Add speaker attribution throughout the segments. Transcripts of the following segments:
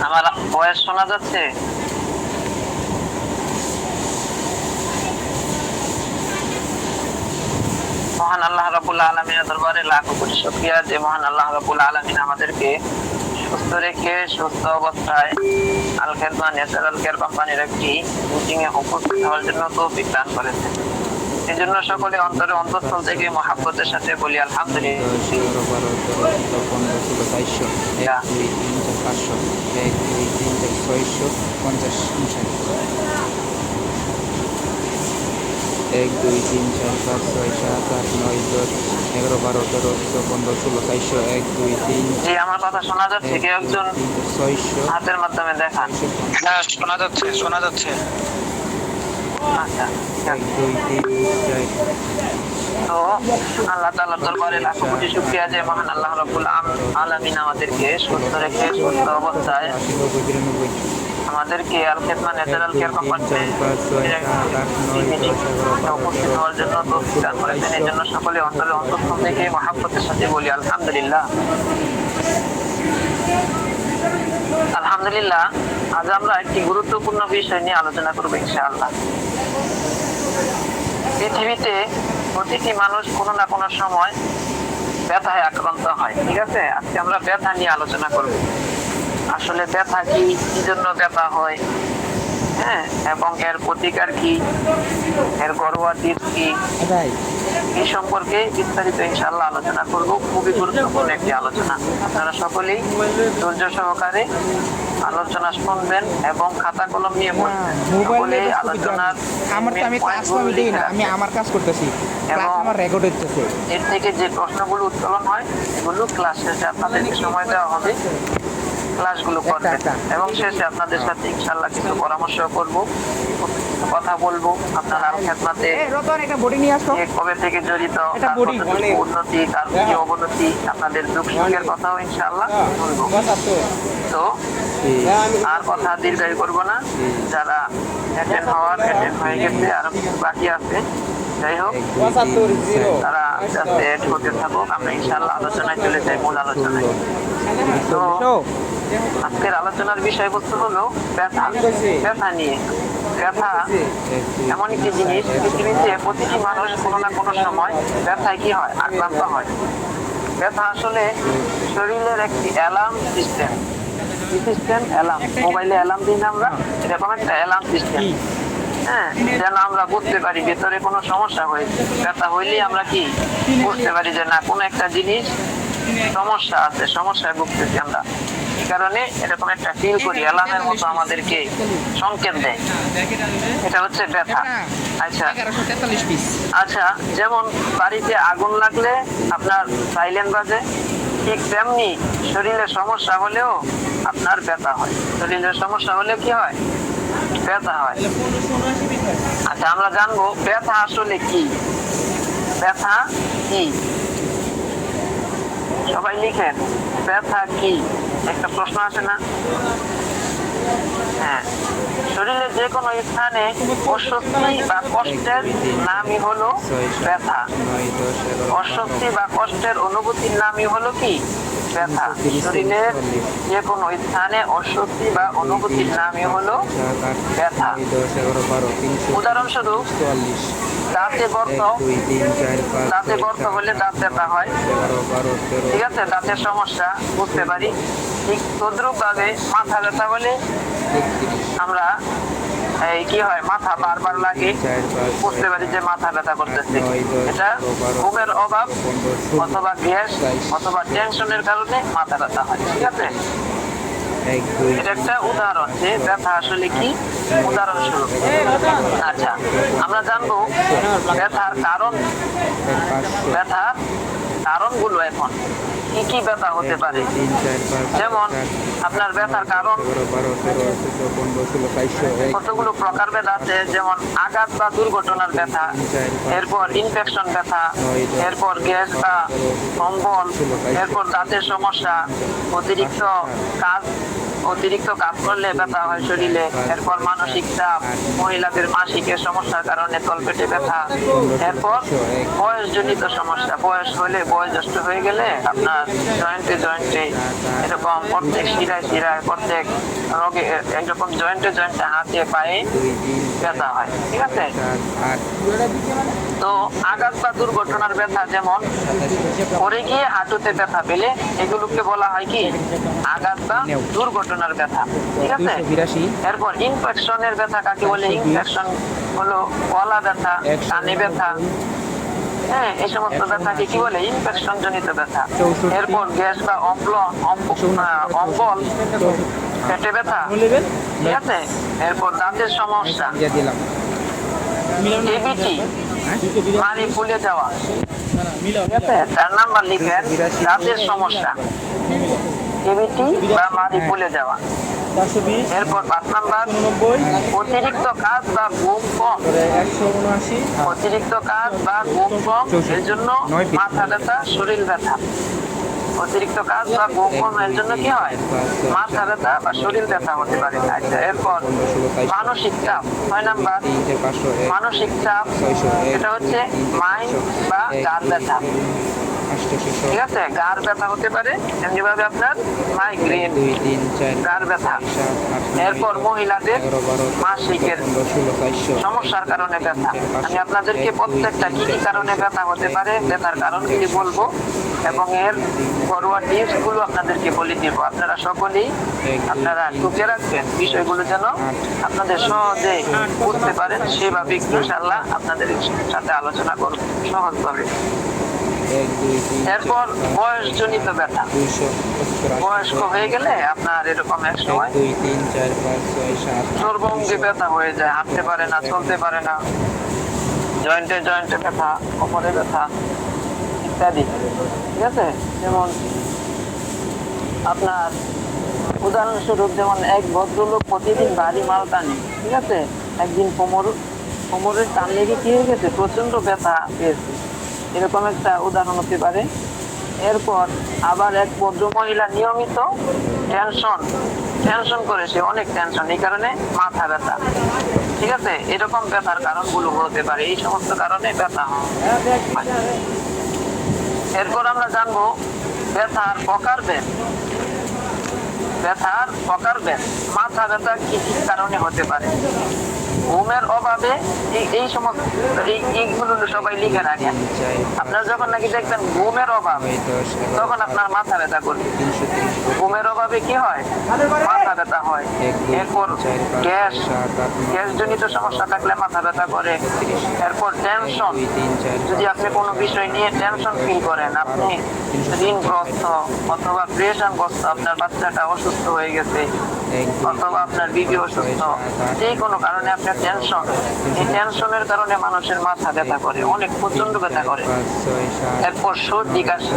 Speaker 1: আমার ভয়েস শোনা যাচ্ছে? মহান আল্লাহ রাব্বুল আলামিনের দরবারে লাখো কোটি শুকরিয়া যে মহান আল্লাহ রাব্বুল আলামিন আমাদেরকে সুস্থ রেখে সুস্থ অবস্থায় আল খেদমা ন্যাচারাল কেয়ার কোম্পানির একটি মিটিং এ উপস্থিত হওয়ার জন্য তৌফিক দান করেছেন। এই জন্য সকলে অন্তরে অন্তঃস্থল থেকে মহাব্বতের সাথে বলি আলহামদুলিল্লাহ।
Speaker 2: 1 2 3 4 5 6 7 8 9 10 11 12 13 14 15 16 400 1 2 3
Speaker 1: জি, আমার কথা শোনা যাচ্ছে? কেউ একজন
Speaker 2: 600
Speaker 1: হাতের মাধ্যমে দেখান।
Speaker 3: হ্যাঁ, শোনা যাচ্ছে, শোনা যাচ্ছে।
Speaker 1: আচ্ছা,
Speaker 2: 1 2 3 4
Speaker 1: তো আল্লাহ তাআলার দরবারে লাখো কোটি শুকরিয়া যে মহান আল্লাহ রাব্বুল আলামিন আমাদেরকে সুস্থ রেখে সুস্থ অবস্থায় আমাদেরকে আল খেদমা ন্যাচারাল কেয়ার কোম্পানিতে উপস্থিত হওয়ার জন্য তৌফিক দান করেছেন। এই জন্য সকলে অন্তরে অন্তঃস্থল থেকে মহাব্বতের সাথে বলি আলহামদুলিল্লাহ। আলহামদুলিল্লাহ। আজ আমরা একটি গুরুত্বপূর্ণ বিষয় নিয়ে আলোচনা করব ইনশাআল্লাহ। পৃথিবীতে প্রতিটি মানুষ কোনো না কোনো সময় ব্যথায় আক্রান্ত হয়, ঠিক আছে? আজকে আমরা ব্যথা নিয়ে আলোচনা করব। আসলে ব্যথা কি জন্য ব্যথা হয়, হ্যাঁ, এবং এর প্রতিকার কি, এর ঘরোয়া টিপস কি, এই সম্পর্কে বিস্তারিত ইনশাআল্লাহ আলোচনা করব। খুবই গুরুত্বপূর্ণ একটি আলোচনা। আপনারা সকলেই ধৈর্য সহকারে আলোচনা শুনবেন এবং খাতা কলম নিয়ে পড়বেন। সকলে আলোচনার
Speaker 2: আমি আমার কাজ করতেছি,
Speaker 1: এবং
Speaker 2: আমার রেকর্ড হচ্ছে।
Speaker 1: এর থেকে যে প্রশ্নগুলো উত্তোলন হয় এগুলো ক্লাস শেষে আপনাদেরকে সময় দেওয়া হবে, ক্লাসগুলো করবেন এবং শেষে আপনাদের সাথে ইনশাআল্লাহ কিছু পরামর্শ করব, কথা বলবো। আপনারা আল খেদমাতে কবে থেকে জড়িত, তার কতটুকু উন্নতি, তার কি অবনতি, আপনাদের দুঃখ সুখের কথাও ইনশাআল্লাহ শুনবো। তো আর কথা দীর্ঘায়ু করবো না। যারা অ্যাটেন্ড হয়ে গেছে, আরো কিছু বাকি আছে, যাই হোক তারা আস্তে আস্তে অ্যাড হতে থাকুক। আমরা ইনশাআল্লাহ আলোচনায় চলে যাই, মূল আলোচনায়। তো আজকের আলোচনার বিষয়বস্তু হলো ব্যথা। ব্যথা নিয়ে, ব্যথা এমন একটি জিনিস, পৃথিবীতে প্রতিটি মানুষ কোনো না কোনো সময় ব্যথায় কি হয়, আক্রান্ত হয়। ব্যথা আসলে শরীরের একটি অ্যালার্ম সিস্টেম। অ্যালার্ম, মোবাইলে অ্যালার্ম দিই না আমরা, এরকম একটা অ্যালার্ম সিস্টেম, হ্যাঁ, যেন আমরা বুঝতে পারি ভেতরে কোনো সমস্যা হয়েছে। ব্যথা হইলেই আমরা কি বুঝতে পারি যে না, কোনো একটা জিনিস সমস্যা আছে, সমস্যায় ভুগতেছি আমরা। এই কারণে এরকম একটা ফিল করি, অ্যালার্মের মতো আমাদেরকে সংকেত দেয়। এটা হচ্ছে ব্যথা। আচ্ছা আচ্ছা, যেমন বাড়িতে আগুন লাগলে আপনার সাইলেন্ট বাজে, ঠিক তেমনি শরীরে সমস্যা হলেও আপনার ব্যথা হয়। শরীরের সমস্যা হলেও কি হয়, ব্যথা হয়। আচ্ছা, আমরা জানবো ব্যথা আসলে কি। ব্যথা কি? সবাই লিখেন, ব্যথা কি? একটা প্রশ্ন আসে না? হ্যাঁ, শরীরের যে কোনো স্থানে অস্বস্তি বা কষ্টের নামই হলো ব্যথা। অস্বস্তি বা কষ্টের অনুভূতির নামই হলো কি, ব্যথা। শরীরের যে কোনো স্থানে অস্বস্তি বা অনুভূতির নামই হলো ব্যথা। উদাহরণস্বরূপ দাঁতে গর্ত, দাঁতে গর্ত হলে দাঁত ব্যথা হয়, ঠিক আছে? দাঁতের সমস্যা বুঝতে পারি। ঠিক তদ্রুপ ভাবে মাথা ব্যথা হলে আমরা এই কি হয়, মাথা বারবার লাগে, বুঝতে পারি যে মাথা ব্যথা করতেছে। এটা ঘুমের অভাব অথবা গ্যাস অথবা টেনশনের কারণে মাথা ব্যথা হয়, ঠিক আছে? এটা একটা উদাহরণ যে ব্যথা আসলে কি, উদাহরণস্বরূপ। আচ্ছা, আমরা জানবো ব্যথার কারণ, ব্যথার কারণগুলো। এখন কি কি ব্যথা হতে পারে? যেমন আপনার ব্যথার কারণ কতগুলো প্রকারভেদ আছে, যেমন আঘাত বা দুর্ঘটনার ব্যথা, এরপর ইনফেকশন ব্যথা, এরপর গ্যাস বা কম্বল, এরপর দাঁতের সমস্যা, অতিরিক্ত কাজ অতিরিক্ত কাজ করলে ব্যথা হয় শরীরে। এরপর মানসিক চাপ, মহিলাদের মাসিকের সমস্যার কারণে তলপেটে ব্যথা। এরপর বয়সজনিত সমস্যা, বয়স হলে বয়োজ্যেষ্ঠ হয়ে গেলে আপনার জয়েন্টে জয়েন্টে এরকম প্রত্যেক শিরায় প্রত্যেক রোগে এরকম জয়েন্টে হাতে পায়ে ব্যথা হয়। ঠিক আছে, তো আঘাত বা দুর্ঘটনার ব্যথা, যেমন পড়ে গিয়ে হাঁটুতে ব্যথা পেলে এগুলোকে বলা হয় কি আঘাত বা দুর্ঘটনার ব্যথা। ঠিক আছে, এরপর ইনফেকশনের ব্যথা কাকে বলে? ইনফেকশন হলো গলা ব্যথা, কানে ব্যথা, হ্যাঁ, এই সমস্ত ব্যথাকে কি বলে? ইনফেকশন জনিত ব্যথা। এরপর গ্যাস বা অম্বল, পেটে ব্যথা। ঠিক আছে, এরপর দাঁতের সমস্যা, কেভিটি, মাড়ি ফুলে যাওয়া। ঠিক আছে, 4 নাম্বার লিখেন দাঁতের সমস্যা, কেভিটি বা মাড়ি ফুলে যাওয়া। এরপর 5 নাম্বার অতিরিক্ত কাজ বা ঘুম কম, অতিরিক্ত কাজ বা ঘুম কম এর জন্য মাথা ব্যথা, শরীর ব্যথা। অতিরিক্ত কাজ বা ঘুম কম এর জন্য কি হয়? মাথা ব্যথা বা শরীর ব্যথা হতে পারে। আচ্ছা, এরপর মানসিক চাপ, 6 নাম্বার মানসিক চাপ, এটা হচ্ছে মাইন্ড বা গাড় ব্যথা। ঠিক আছে, গাড় ব্যথা হতে পারে, এমনি ভাবে আপনার মাইগ্রেন, গাড় ব্যথা। এরপর মহিলাদের মাসিকের সমস্যার কারণে ব্যথা। আমি আপনাদেরকে প্রত্যেকটা কি কি কারণে ব্যথা হতে পারে, ব্যথার কারণগুলি বলবো এবং এর ঘরোয়া টিপস গুলো আপনাদেরকে বলে দিব। আপনারা সকলেই আপনারা টুকে রাখবেন বিষয়গুলো, যেন আপনাদের সহজে বুঝতে পারেন। সেভাবে ইনশাআল্লাহ আপনাদের সাথে আলোচনা করব সহজভাবে। এরপর বয়সজনিত ব্যথা, বয়স্ক হয়ে গেলে আপনার এরকম এক সময় সর্বাঙ্গে ব্যথা হয়ে যায়, হাঁটতে পারে না, চলতে পারে না, জয়েন্টে ব্যথা, কোমরে ব্যথা ইত্যাদি। ঠিক আছে, যেমন আপনার উদাহরণস্বরূপ, যেমন এক ভদ্রলোক প্রতিদিন ভারী মাল টানে। ঠিক আছে, একদিন কোমরের টান লেগে কি হয়ে গেছে, প্রচন্ড ব্যথা পেয়েছে, এরকম একটা উদাহরণ হতে পারে। এরপর আবার এক ভদ্র মহিলা নিয়মিত টেনশন করে, সে অনেক টেনশন, এই কারণে মাথা ব্যথা। ঠিক আছে, এরকম ব্যথার কারণগুলো হতে পারে, এই সমস্ত কারণে ব্যথা হয়। এরপর আমরা জানবো ব্যথার প্রকারভেদ। মাথা ব্যথা কি কি কারণে হতে পারে? ঘুমের অভাবে, এই সমস্ত এইগুলো সবাই লিখে রাখেন। আপনার যখন নাকি দেখবেন ঘুমের অভাব, তখন আপনার মাথা ব্যথা করবে। ঘুমের অভাবে কি হয়? মাথা ব্যথা হয়। এরপর গ্যাস জনিত সমস্যা থাকলে মাথা ব্যথা করে। এরপর টেনশন, যদি আপনি কোনো বিষয় নিয়ে টেনশন ফিল করেন, আপনি ঋণগ্রস্ত অথবা প্রেশারগ্রস্ত, আপনার বাচ্চাটা অসুস্থ হয়ে গেছে অথবা আপনার বিবি অসুস্থ, যে কোনো কারণে আপনার টেনশন, এই টেনশনের কারণে মানুষের মাথা ব্যথা করে, অনেক প্রচন্ড ব্যথা করে। এরপর সর্দি কাশি,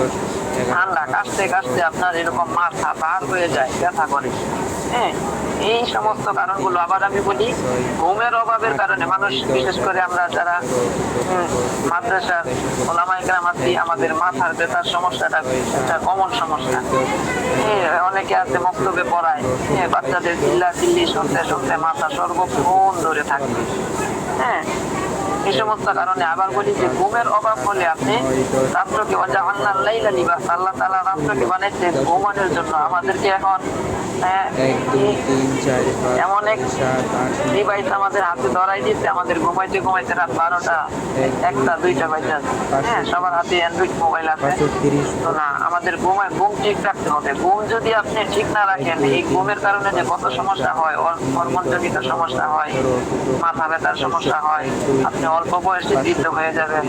Speaker 1: ঠান্ডা কাশতে কাশতে আপনার এরকম মাথা ভার হয়ে যায়, ব্যথা করে। হ্যাঁ, এই সমস্ত কারণগুলো। আবার আমি বলি, ঘুমের অভাবের কারণে মানুষ, বিশেষ করে আমরা যারা মাদ্রাসার ওলামায়ে কেরাম আছি, আমাদের মাথার ব্যথার সমস্যাটা একটা কমন সমস্যা। অনেকে আছে মক্তবে পড়ায়, বাচ্চাদের চিল্লি শুনতে শুনতে মাথা সর্বক্ষণ ধরে থাকে। হ্যাঁ, এই সমস্ত কারণে। আবার বলি যে ঘুমের অভাব হলে আপনি রাত্রকে আল্লাহ তাআলা রাত্রকে বানাইছে ঘুমানোর জন্য। আমাদেরকে এখন এমন এক ডিভাইস আমাদের হাতে ধরাই দিচ্ছে, আমাদের ঘুমাইতে ঘুমাইতে রাত 12টা 1টা 2টা বাজে। হ্যাঁ, সবার হাতে অ্যান্ড্রয়েড মোবাইল আছে। তো না, আমাদের ঘুম ঠিক রাখতে হবে। ঘুম যদি আপনি ঠিক না রাখেন, এই ঘুমের কারণে যে কত সমস্যা হয়, হরমোনজনিত সমস্যা হয়, মাথা ব্যথার সমস্যা হয়, আপনি অল্প বয়সে বৃদ্ধ হয়ে যাবেন,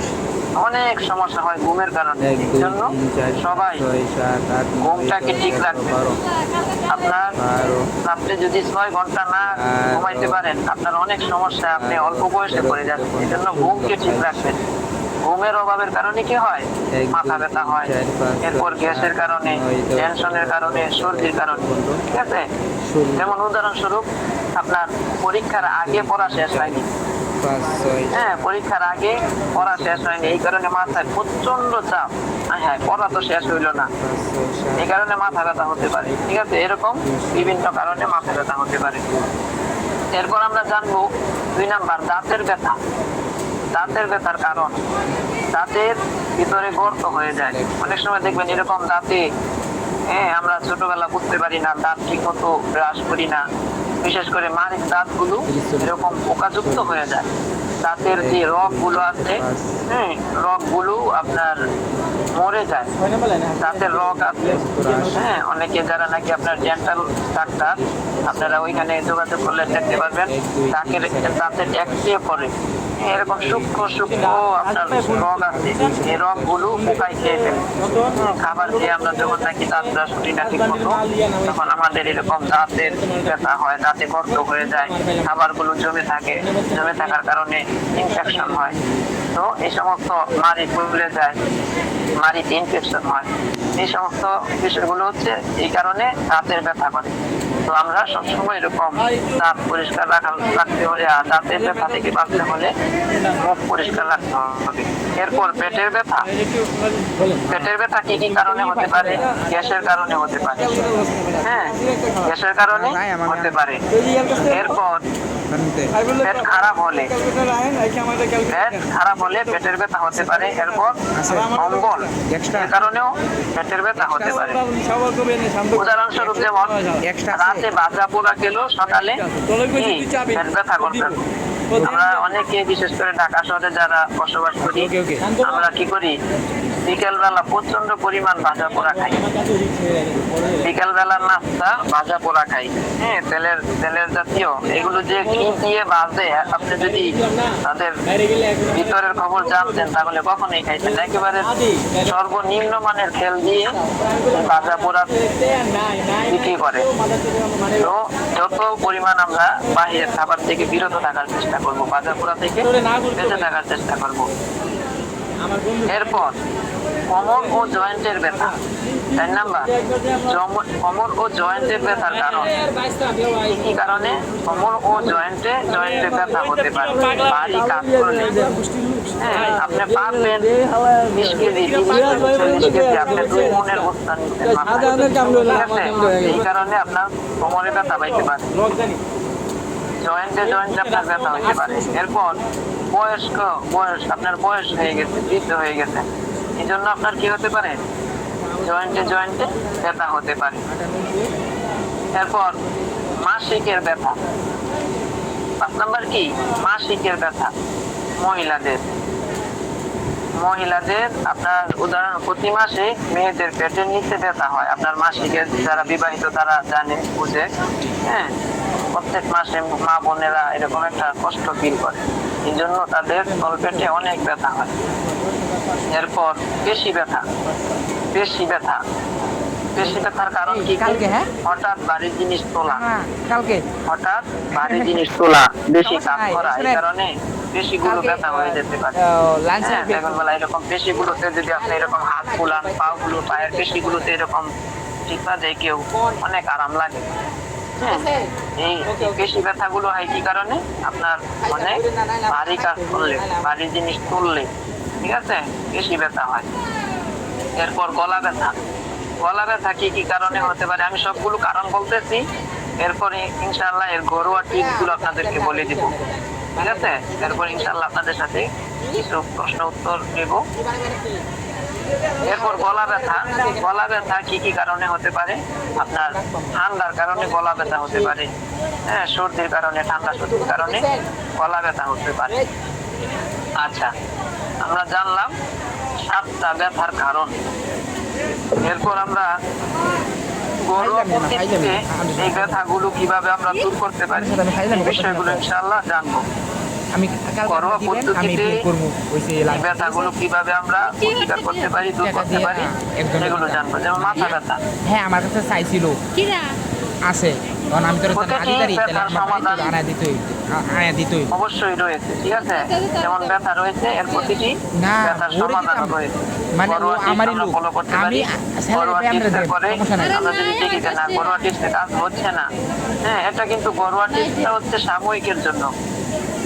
Speaker 1: অনেক সমস্যা হয় ঘুমের কারণে। এই জন্য সবাই ঘুমটাকে ঠিক রাখবেন। আপনি যদি 6 ঘন্টা না ঘুমাইতে পারেন, আপনার অনেক সমস্যা, আপনি অল্প বয়সে পড়ে যাচ্ছেন। এই জন্য ঘুমকে ঠিক রাখবেন। ঘুমের অভাবের কারণে কি হয়? মাথা ব্যথা হয়। এরপর গ্যাসের কারণে, টেনশনের কারণে, সর্দির কারণে। ঠিক আছে, যেমন উদাহরণস্বরূপ, আপনার পরীক্ষার আগে পড়া শেষ হয়নি,
Speaker 2: 5 6
Speaker 1: হ্যাঁ, পরীক্ষার আগে পড়া শেষ হয়নি, এই কারণে মাথায় প্রচন্ড চাপ। হ্যাঁ, পড়া তো শেষ হইলো না,
Speaker 2: 5 6
Speaker 1: এই
Speaker 2: 7
Speaker 1: কারণে মাথা ব্যথা হতে পারে। ঠিক আছে, এরকম বিভিন্ন কারণে মাথা ব্যথা হতে পারে। এরপর আমরা জানবো 2 নাম্বার, দাঁতের ব্যথা। দাঁতের ব্যথার কারণ, দাঁতের ভিতরে গর্ত হয়ে যায়। অনেক সময় দেখবেন এরকম দাঁতে, হ্যাঁ, আমরা ছোটবেলা বুঝতে পারি না, দাঁত ঠিক মতো ব্রাশ করি না, বিশেষ করে মাড়ির দাঁতগুলো এরকম পোকাযুক্ত হয়ে যায়। দাঁতের যে রগ গুলো আছে, হ্যাঁ, রগ গুলো আপনার মরে যায়। দাঁতের রগ আছে, হ্যাঁ, অনেকে যারা নাকি আপনার ডেন্টাল ডাক্তার, আপনারা ওইখানে যোগাযোগ করলে দেখতে পারবেন দাঁতের একটিয়ে পড়ে এরকম সূক্ষ্ম সূক্ষ্ম আপনার রগ আছে, এই রগ গুলো পোকায় খেয়ে ফেলে। খাবার খেয়ে আমরা যখন নাকি দাঁত ব্রাশ করি না ঠিক মতো, তখন আমাদের এরকম দাঁতের ব্যথা হয়, দাঁতে গর্ত হয়ে যায়, খাবার গুলো জমে থাকে, জমে থাকার কারণে ইনফেকশন হয়। তো এই সমস্ত মাড়ি ফুলে যায়, মাড়িতে ইনফেকশন হয়, এই সমস্ত বিষয়গুলো হচ্ছে এই কারণে দাঁতের ব্যথা করে। তো আমরা সবসময় এরকম দাঁত পরিষ্কার রাখতে হলে, আর দাঁতের ব্যথা থেকে বাঁচতে হলে মুখ পরিষ্কার রাখতে হবে। এরপর পেটের ব্যথা। পেটের ব্যথা কি কি কারণে হতে পারে? গ্যাসের কারণে হতে পারে, হ্যাঁ, গ্যাসের কারণে হতে পারে। এরপর পেট খারাপ হলে, পেট খারাপ হলে পেটের ব্যথা হতে পারে। এরপর অম্বল, এর কারণেও পেটের ব্যথা হতে পারে। উদাহরণস্বরূপ যেমন রাতে ভাজা পোড়া খেলো, সকালে পেট ব্যথা করতে। আমরা অনেকে, বিশেষ করে ঢাকা শহরে যারা বসবাস করি, আমরা কি করি, বিকেল বেলা প্রচন্ড পরিমাণ ভাজা পোড়া খাই। বিকেল বেলার নাস্তা ভাজা পোড়া খাই, হ্যাঁ, তেলের জাতীয় এগুলো যে কি দিয়ে ভাজে, আপনি যদি তাদের ভিতরের খবর জানতেন তাহলে কখনোই খাইতেন। একেবারে সর্বনিম্ন মানের তেল দিয়ে ভাজা পোড়া বিক্রি করে। তো যত পরিমাণ আমরা বাহিরের খাবার থেকে বিরত থাকার চেষ্টা করবো, ভাজা পোড়া থেকে বেঁচে থাকার চেষ্টা করবো। এরপর কোমর ও জয়েন্টের ব্যথা। 4 নাম্বার, কোমর ও জয়েন্টের ব্যথার কারণ। কি কারণে কোমর ও জয়েন্টে ব্যথা হতে পারে? ভারী কাজ করলে, হ্যাঁ, আপনি পারবেন 20 কেজি 40 কেজি, আপনি 2 মনের অবস্থা নিচ্ছেন মাথায়, ঠিক আছে? এই কারণে আপনার কোমরে ব্যথা পাইতে পারে, জয়েন্টে আপনার ব্যথা হইতে পারে। এরপর আপনার বয়স হয়ে গেছে, বৃদ্ধ হয়ে গেছে, এই জন্য আপনার কি হতে পারে? জয়েন্টে ব্যথা হতে পারে। এরপর মাসিকের ব্যথা। 5 নাম্বার কি? মাসিকের ব্যথা। মহিলাদের আপনার উদাহরণ, প্রতি মাসে মেয়েদের পেটের নিচে ব্যথা হয়। আপনার মাসিকের, যারা বিবাহিত তারা জানে, বুঝে, হ্যাঁ, প্রত্যেক মাসে মা বোনেরা এরকম একটা কষ্ট ফিল করে, এই জন্য তাদের তলপেটে অনেক ব্যথা হয়। এরপর পেশি ব্যথার কারণ কি? হঠাৎ ভারী জিনিস তোলা, বেশি কাজ করা, এই কারণে পেশিগুলো ব্যথা হয়ে যেতে পারে। দেখুন বেলা এরকম পেশিগুলোতে যদি আপনি এরকম হাত বুলান, পা গুলো, পায়ের পেশিগুলোতে এরকম টিপা দেয় কেউ, অনেক আরাম লাগে। এই পেশি ব্যথাগুলো হয় কি কারণে? আপনার অনেক ভারী কাজ করলে, ভারী জিনিস তুললে, ঠিক আছে, পেশি ব্যথা হয়। এরপর গলা ব্যথা। গলা ব্যথা কি কি কারণে হতে পারে? আমি সবগুলো কারণ বলতেছি, এরপরে ইনশাআল্লাহ এর ঘরোয়া টিপস গুলো আপনাদেরকে বলে দিব, ঠিক আছে? এরপর ইনশাআল্লাহ আপনাদের সাথে কিছু প্রশ্ন উত্তর দেব। এরপর গলা ব্যথা কি কি কারণে হতে পারে? আপনার ঠান্ডার কারণে গলা ব্যথা হতে পারে, হ্যাঁ, সর্দির কারণে, ঠান্ডা সর্দির কারণে গলা ব্যথা হতে পারে। আচ্ছা, আমরা জানলাম 7টা ব্যথার কারণ। এরপর আমরা ঘরোয়া পদ্ধতিতে এই ব্যথাগুলো কিভাবে আমরা দূর করতে পারি, এই বিষয়গুলো ইনশাআল্লাহ জানবো। ঘরোয়া পদ্ধতিতে এই ব্যথাগুলো কিভাবে আমরা প্রতিকার করতে পারি, দূর করতে পারি, এগুলো জানবো। যেমন মাথা ব্যথা,
Speaker 2: হ্যাঁ, আমার কাছে চাইছিল আছে, কারণ আমি তোর
Speaker 1: অবশ্যই রয়েছে, ঠিক আছে? যেমন ব্যথা রয়েছে, এর প্রতিটি ব্যথার সমাধান রয়েছে।
Speaker 2: মানে আমারই লোক, আমি
Speaker 1: আমরা যদি দেখি যে না ঘরোয়া টিপসে কাজ হচ্ছে না, হ্যাঁ, এটা কিন্তু ঘরোয়া টিপসটা হচ্ছে সাময়িকের জন্য,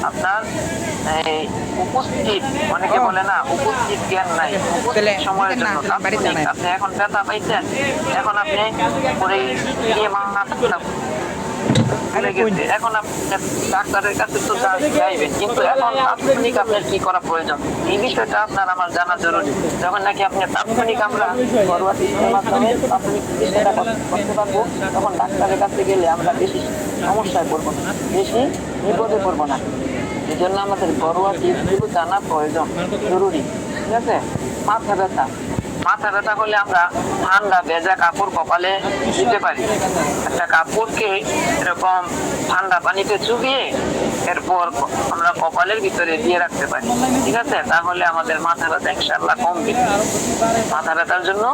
Speaker 1: আপনার এই উপস্থিত, অনেকে বলে না উপস্থিত জ্ঞান নাই, উপস্থিত
Speaker 2: তাহলে
Speaker 1: সময়ের জন্য
Speaker 2: না, বাড়িতে নাই।
Speaker 1: আপনি এখন ব্যথা পাইছেন, এখন আপনি পরে গিয়ে মাথা ভুলে গেছে, এখন আপনি ডাক্তারের কাছে তো যাইবেন, কিন্তু এখন তাৎক্ষণিক আপনার কি করা প্রয়োজন এই বিষয়টা আপনার আমার জানা জরুরি। যখন নাকি আপনি তাৎক্ষণিক আমরা ঘরোয়া চিকিৎসার মাধ্যমে তাৎক্ষণিক চিকিৎসাটা করতে পারবো, তখন ডাক্তারের কাছে গেলে আমরা বেশি সমস্যায় পড়বো না, বেশি বিপদে পড়বো না। এই জন্য আমাদের ঘরোয়া টিপসগুলো জানা প্রয়োজন, জরুরি। ঠিক আছে? মাথা ব্যথা, মাথা ব্যথা হলে আমরা ঠান্ডা ভেজা কাপড় কপালে দিতে পারি। একটা কাপড়কে এরকম ঠান্ডা পানিতে চুবিয়ে এরপর আমরা কপালের ভিতরে দিয়ে রাখতে পারি। ঠিক আছে? তাহলে আমাদের মাথা ব্যথা ইনশাআল্লাহ কমবে। মাথা ব্যথার জন্য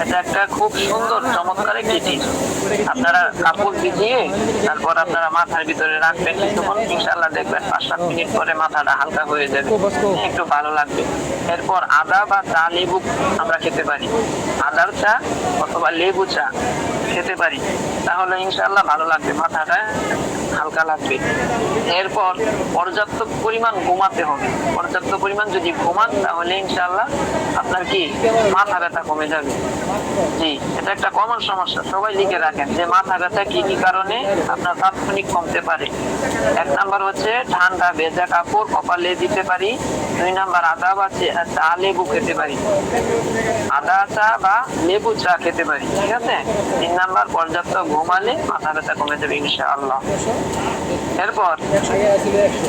Speaker 1: এটা একটা খুব সুন্দর চমৎকার একটি টিপস। আপনারা কাপড় ভিজিয়ে তারপর আপনারা মাথার ভিতরে রাখবেন, কিছুক্ষণ ইনশাআল্লাহ দেখবেন 5-7 মিনিট পরে মাথাটা হালকা হয়ে যাবে, একটু ভালো লাগবে। এরপর আদা বা চা লেবু আমরা খেতে পারি, আদার চা অথবা লেবু চা খেতে পারি, তাহলে ইনশাআল্লাহ ভালো লাগবে, মাথাটা হালকা লাগবে। এরপর পর্যাপ্ত পরিমাণ ঘুমাতে হবে। পর্যাপ্ত পরিমাণ যদি ঘুমান তাহলে ইনশাআল্লাহ আপনার কি মাথা ব্যথা কমে যাবে। জি, এটা একটা কমন সমস্যা, সবাই লিখে রাখেন যে মাথা ব্যথা কি কি কারণে আপনার তাৎক্ষণিক কমতে পারে। 1 নাম্বার হচ্ছে ঠান্ডা ভেজা কাপড় কপালে দিতে পারি। 2 নাম্বার আদা বা চা লেবু খেতে পারি, আদা চা বা লেবু চা খেতে পারি। ঠিক আছে? 3 নাম্বার পর্যাপ্ত ঘুমালে মাথা ব্যথা কমে যাবে ইনশাআল্লাহ। এরপর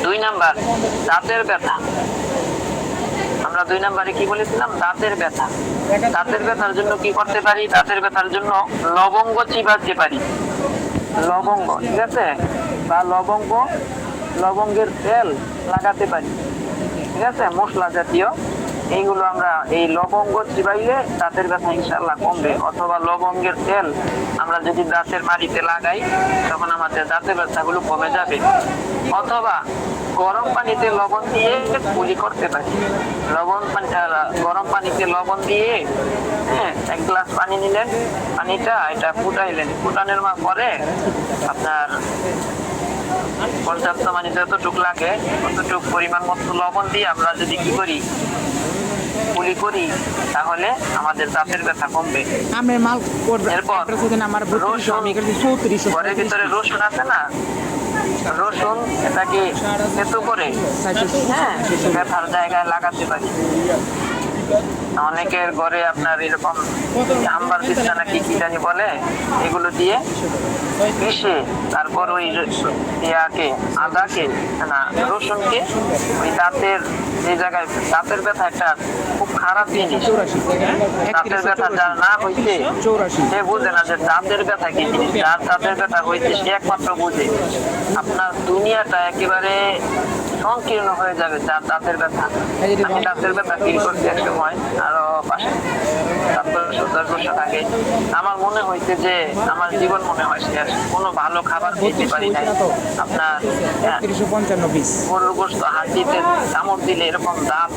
Speaker 1: 2 নাম্বার দাঁতের ব্যথা। আমরা 2 নাম্বারে কি বলেছিলাম? দাঁতের ব্যথা। দাঁতের ব্যথার জন্য কি করতে পারি? দাঁতের ব্যথার জন্য লবঙ্গ চিবাতে পারি, লবঙ্গ। ঠিক আছে? বা লবঙ্গের তেল লাগাতে পারি। ঠিক আছে? মশলা জাতীয় এইগুলো আমরা এই লবঙ্গ চিবাইলে দাঁতের ব্যথা ইনশাআল্লাহ কমবে। অথবা লবঙ্গের তেল আমরা যদি দাঁতের মাড়িতে লাগাই তখন আমাদের দাঁতের ব্যথাগুলো কমে যাবে। অথবা গরম পানিতে লবণ দিয়ে কুলি করতে পারি। গরম পানিতে লবণ দিয়ে 1 গ্লাস পানি নিলেন, পানিটা এটা ফুটাইলেন, ফুটানোর পরে আপনার পর্যাপ্ত মানে যতটুকু লাগে ততটুকু পরিমাণ মতো লবণ দিয়ে আমরা যদি কি করি কুলি করি তাহলে আমাদের দাঁতের ব্যথা কমবে।
Speaker 2: আমি মাল করব।
Speaker 1: এরপর
Speaker 2: আমার
Speaker 1: রসুন,
Speaker 2: আমি এখানে 34
Speaker 1: ঘরের ভিতরে রসুন আছে না, রসুন এটাকে থেতো করে ব্যথার জায়গায় লাগাতে পারি। অনেকের ঘরে আপনার এরকম আম্বার পিস্তা নাকি কি জানি বলে, এগুলো দিয়ে পিষে তারপর ওই আদাকে না রসুনকে ওই দাঁতের যে জায়গায় দাঁতের ব্যথা একটা খুব খারাপ জিনিস, দাঁতের ব্যথা যার না হইছে সে বুঝে না যে দাঁতের ব্যথা কি জিনিস। যার দাঁতের ব্যথা হইছে সে একমাত্র বুঝে। আপনার দুনিয়াটা একেবারে সংকীর্ণ হয়ে যাবে যার দাঁতের ব্যথা। আমি দাঁতের ব্যথা ফিল করছি এক সময়, আরো 5-10 বছর আগে। আমার মনে হয়েছে যে আমার জীবন মনে হয় শেষ, কোনো ভালো খাবার খেতে পারি নাই। আপনার
Speaker 2: 355
Speaker 1: গরুর গোশত হাড্ডিতে কামড় দিলে এরকম দাঁত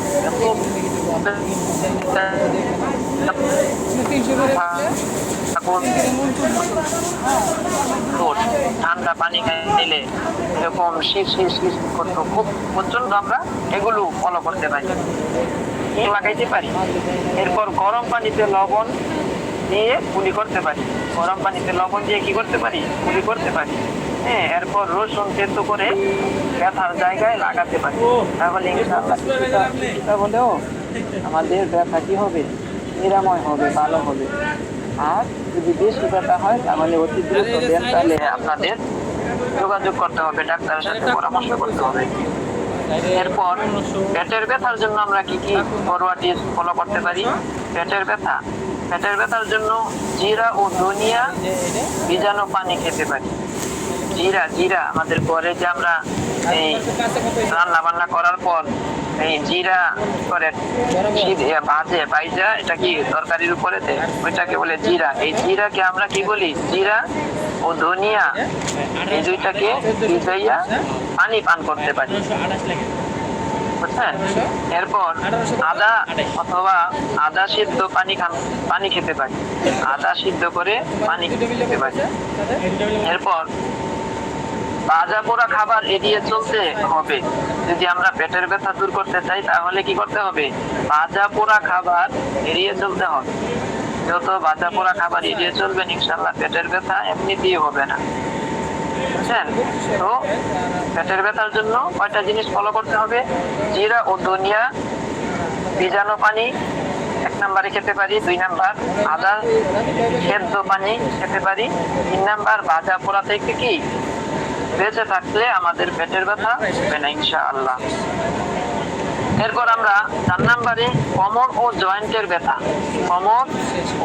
Speaker 1: ঠান্ডা পানি খাইলে এরকম শীত করতো খুব প্রচন্ড। আমরা এগুলো ফলো করতে পারি, লাগাইতে পারি। এরপর গরম পানিতে লবণ দিয়ে কুলি করতে পারি, গরম পানিতে লবণ দিয়ে কি করতে পারি? কুলি করতে পারি। এরপর রসুন থেতো করে ব্যথার জায়গায় লাগাতে পারি, তাহলে ইনশাআল্লাহ হলেও আমাদের ব্যথা কি হবে? নিরাময় হবে, ভালো হবে। আর যদি বেশি ব্যথা হয় তাহলে অতি দ্রুত ডেন্টালে আপনাদের যোগাযোগ করতে হবে, ডাক্তারের সাথে পরামর্শ করতে হবে। এরপর পেটের ব্যথার জন্য আমরা কি কি ঘরোয়া টিপস ফলো করতে পারি? পেটের ব্যথার জন্য জিরা ও ধনিয়া ভিজানো পানি খেতে পারি। জিরা আমাদের ঘরে যে আমরা এই রান্না বান্না করার পর এই জিরা করে ভাজে পাইজা, এটা কি তরকারির উপরে দেয়, ওইটাকে বলে জিরা। এই জিরাকে আমরা কি বলি? জিরা ও ধনিয়া এই দুইটাকে ভিজাইয়া পানি পান করতে পারি, বুঝছেন? এরপর আদা অথবা আদা সিদ্ধ পানি খেতে পারি, আদা সিদ্ধ করে পানি খেতে পারি। এরপর ভাজা পোড়া খাবার এড়িয়ে চলতে হবে। যদি আমরা পেটের ব্যথা দূর করতে চাই তাহলে কি করতে হবে? ভাজা পোড়া খাবার এড়িয়ে চলতে হবে। যত ভাজা পোড়া খাবার এড়িয়ে চলবেন ইনশাআল্লাহ পেটের ব্যথা এমনিতেই হবে না। বুঝছেন? তো পেটের ব্যথার জন্য কয়টা জিনিস ফলো করতে হবে? জিরা ও ধনিয়া ভিজানো পানি 1 নম্বরে খেতে পারি, 2 নাম্বার আদা সেদ্ধ পানি খেতে পারি, 3 নাম্বার ভাজা পোড়া থেকে কি বেঁচে থাকলে আমাদের পেটের ব্যথা হবে না ইনশাআল্লাহ। এরপর আমরা 4 নম্বরে কোমর ও জয়েন্টের ব্যথা। কোমর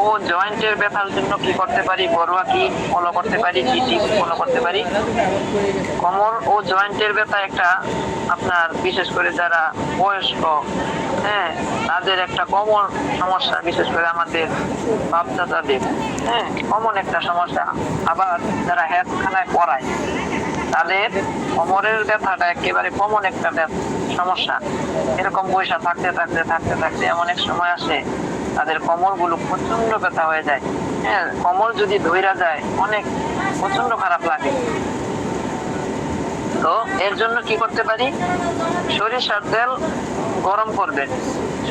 Speaker 1: ও জয়েন্টের ব্যথার জন্য কি করতে পারি? ঘরোয়া কি ফলো করতে পারি? কি টিপস ফলো করতে পারি? কোমর ও জয়েন্টের ব্যথা একটা আপনার বিশেষ করে যারা বয়স্ক, হ্যাঁ, তাদের একটা কমন সমস্যা, বিশেষ করে আমাদের বাপ-দাদাদের, হ্যাঁ, কমন একটা সমস্যা। আবার যারা হেলথখানায় পড়ায় তাদের কোমরের ব্যথাটা একেবারে কমন একটা সমস্যা। এরকম পয়সা থাকতে থাকতে থাকতে থাকতে এমন এক সময় আসে তাদের কোমর গুলো প্রচন্ড ব্যথা হয়ে যায়। হ্যাঁ, কোমর যদি ধইরা যায় অনেক প্রচন্ড খারাপ লাগে। তো এর জন্য কি করতে পারি? সরিষার তেল গরম করবেন।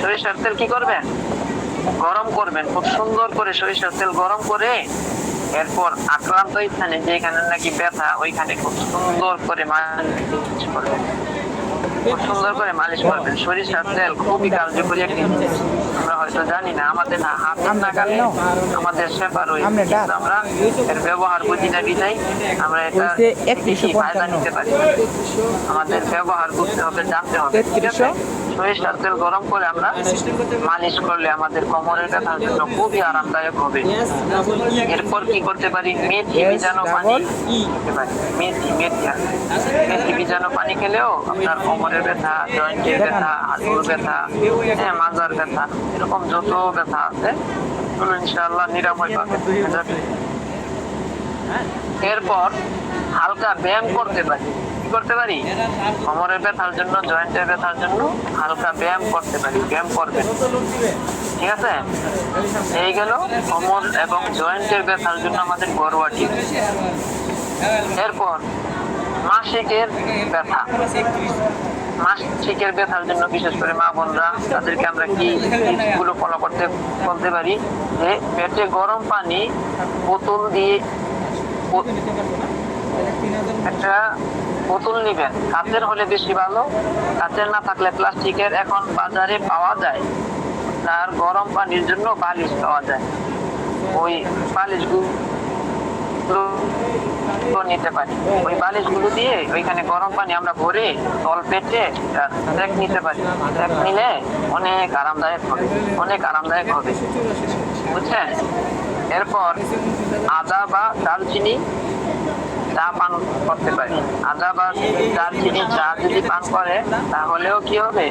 Speaker 1: সরিষার তেল কি করবেন? গরম করবেন। খুব সুন্দর করে সরিষার তেল গরম করে এরপর আক্রান্ত স্থানে যেখানে নাকি ব্যথা ওইখানে খুব সুন্দর করে মালিশ করবেন। খুব সুন্দর করে মালিশ করবেন। সরিষার তেল খুবই কার্যকরী একটি জিনিস। আমরা হয়তো জানি না, আমাদের হাতের নাগালে আমাদের সেবা রয়েছে, কিন্তু আমরা এর ব্যবহার বুঝি না বিধায় আমরা এটা ফায়দা নিতে পারি। আমাদের ব্যবহার বুঝতে হবে, জানতে হবে। ঠিক আছে? সরিষার তেল গরম করে আমরা মালিশ করলে আমাদের কোমরের ব্যথার জন্য খুবই আরামদায়ক হবে। এরপর কি করতে পারি? মেথি ভিজানো পানি খেতে পারি। মেথি ভিজানো পানি খেলেও আপনার কোমরের ব্যথা, জয়েন্টের ব্যথা, হাঁটুর ব্যথা, মাজার ব্যথা, এরকম যত ব্যথা আছে ইনশাআল্লাহ নিরাময় পাবে। এরপর হালকা ব্যায়াম করতে পারি। কি করতে পারি? কোমরের ব্যথার জন্য, জয়েন্টের ব্যথার জন্য হালকা ব্যায়াম করতে পারি। ব্যায়াম করবেন। ঠিক আছে? এই গেল কোমর এবং জয়েন্টের ব্যথার জন্য আমাদের ঘরোয়া টিপস। এরপর মাসিকের ব্যথা। মাসিকের ব্যথার জন্য বিশেষ করে মা বোনরা, তাদেরকে আমরা কি টিপসগুলো ফলো করতে বলতে পারি? যে পেটে গরম পানি বোতল দিয়ে একটা বোতল নিবেন। কাচের হলে বেশি ভালো, কাচের না থাকলে প্লাস্টিকের এখন বাজারে পাওয়া যায়। তার গরম পানির জন্য বালিশ পাওয়া যায়। ওই বালিশগুলো নিতে পারি। ওই বালিশগুলো দিয়ে ওইখানে গরম পানি আমরা ভরে তল পেটে সেক নিতে পারি। সেক নিলে অনেক আরামদায়ক হবে, অনেক আরামদায়ক হবে। বুঝছেন? এরপর আদা বা দারচিনি চা পান করতে পারি। আদা বা দারচিনি চা যদি পান করে তাহলেও কি হবে?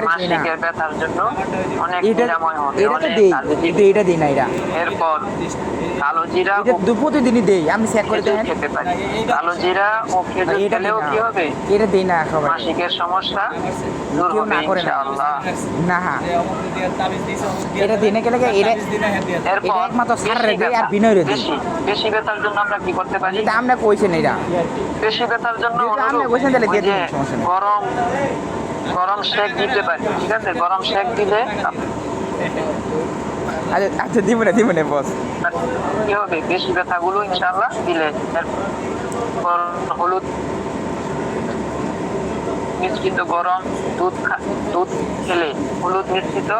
Speaker 1: মাসিকের ব্যথার জন্য অনেক নিরাময় হবে। এরপর কালো জিরা
Speaker 2: প্রতিদিনই দেই, আমি চেক করে
Speaker 1: খেতে পারি। কালো জিরা ও খেজুর খেলেও কি হবে?
Speaker 2: এটা দেই না,
Speaker 1: মাসিকের সমস্যা দূর হবে ইনশাআল্লাহ।
Speaker 2: না, এটা দিই না গেলে
Speaker 1: এরপর
Speaker 2: একমাত্র সারে দেই আর বিনয় রে দেই।
Speaker 1: বেশি ব্যথার জন্য আমরা কি করতে পারি?
Speaker 2: এটা আমরা কইছেন এটা।
Speaker 1: বেশি ব্যথার জন্য
Speaker 2: আমরা কইছেন তাহলে দিয়ে দিন, সমস্যা নেই।
Speaker 1: গরম শেক দিতে পারি। ঠিক আছে? গরম শেক দিলে
Speaker 2: আচ্ছা দিব না বস।
Speaker 1: কি হবে? বেশি ব্যথাগুলো ইনশাআল্লাহ দিলে। এরপর হলুদ মিশ্রিত গরম দুধ খেলে, হলুদ মিশ্রিত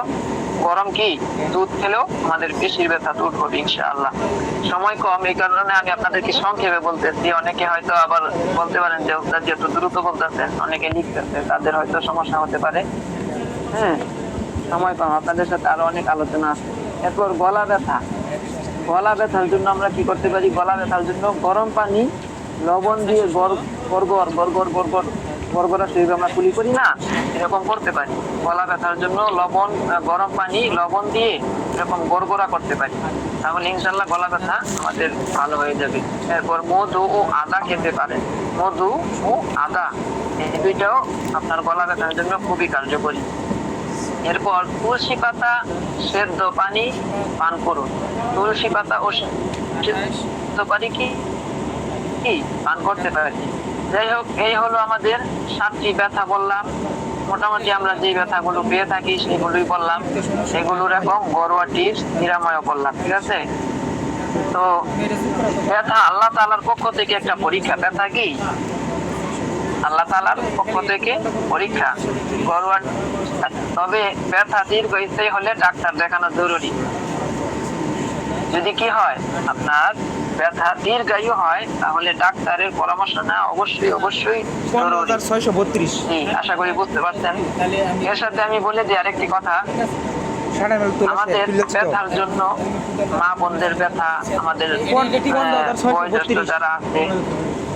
Speaker 1: গরম কি দুধ খেলেও আমাদের পেশির ব্যথা দূর হবে ইনশাআল্লাহ। সময় কম, এই কারণে আমি আপনাদেরকে সংক্ষেপে বলতেছি। অনেকে হয়তো আবার বলতে পারেন যে ওস্তাদ যেহেতু দ্রুত বলতেছেন, অনেকে লিখতেছে, তাদের হয়তো সমস্যা হতে পারে। হ্যাঁ, সময় কম, আপনাদের সাথে আরো অনেক আলোচনা আছে। এরপর গলা ব্যথা। গলা ব্যথার জন্য আমরা কি করতে পারি? গলা ব্যথার জন্য গরম পানি লবণ দিয়ে গড়গড়া শরীর আমরা কুলি করি না, এরকম করতে পারি। গলা ব্যথার জন্য গরম পানি লবণ দিয়ে এরকম গড়গড়া করতে পারি, তাহলে ইনশাল্লাহ গলা ব্যথা আমাদের ভালো হয়ে যাবে। এরপর মধু ও আদা খেতে পারেন। মধু ও আদা এই দুইটাও আপনার গলা ব্যথার জন্য খুবই কার্যকরী। এরপর তুলসী পাতা সেদ্ধ পানি পান করুন। তুলসী পাতা ও সেদ্ধ পানি কি কি পান করতে পারি। যাই হোক, এই হলো আমাদের 7টি ব্যথা বললাম। মোটামুটি আমরা যে ব্যথাগুলো পেয়ে থাকি সেগুলোই বললাম, সেগুলোর এবং ঘরোয়াটির নিরাময় বললাম। ঠিক আছে, তো ব্যথা আল্লাহ তাআলার পক্ষ থেকে একটা পরীক্ষা। ব্যথা কি আল্লাহ তাআলার পক্ষ থেকে পরীক্ষা, ঘরোয়া। তবে ব্যথা দীর্ঘস্থায়ী হলে ডাক্তার দেখানো জরুরি। যদি কি হয় আপনার ব্যথা দীর্ঘায়ু হয় তাহলে ডাক্তারের পরামর্শ নেওয়া অবশ্যই জরুরি।
Speaker 2: 632
Speaker 1: জি, আশা করি বুঝতে পারছেন। এর সাথে আমি বলে দিই আরেকটি কথা, আমাদের ব্যথার জন্য মা বোনদের ব্যথা, আমাদের বয়োজ্যেষ্ঠ যারা আছে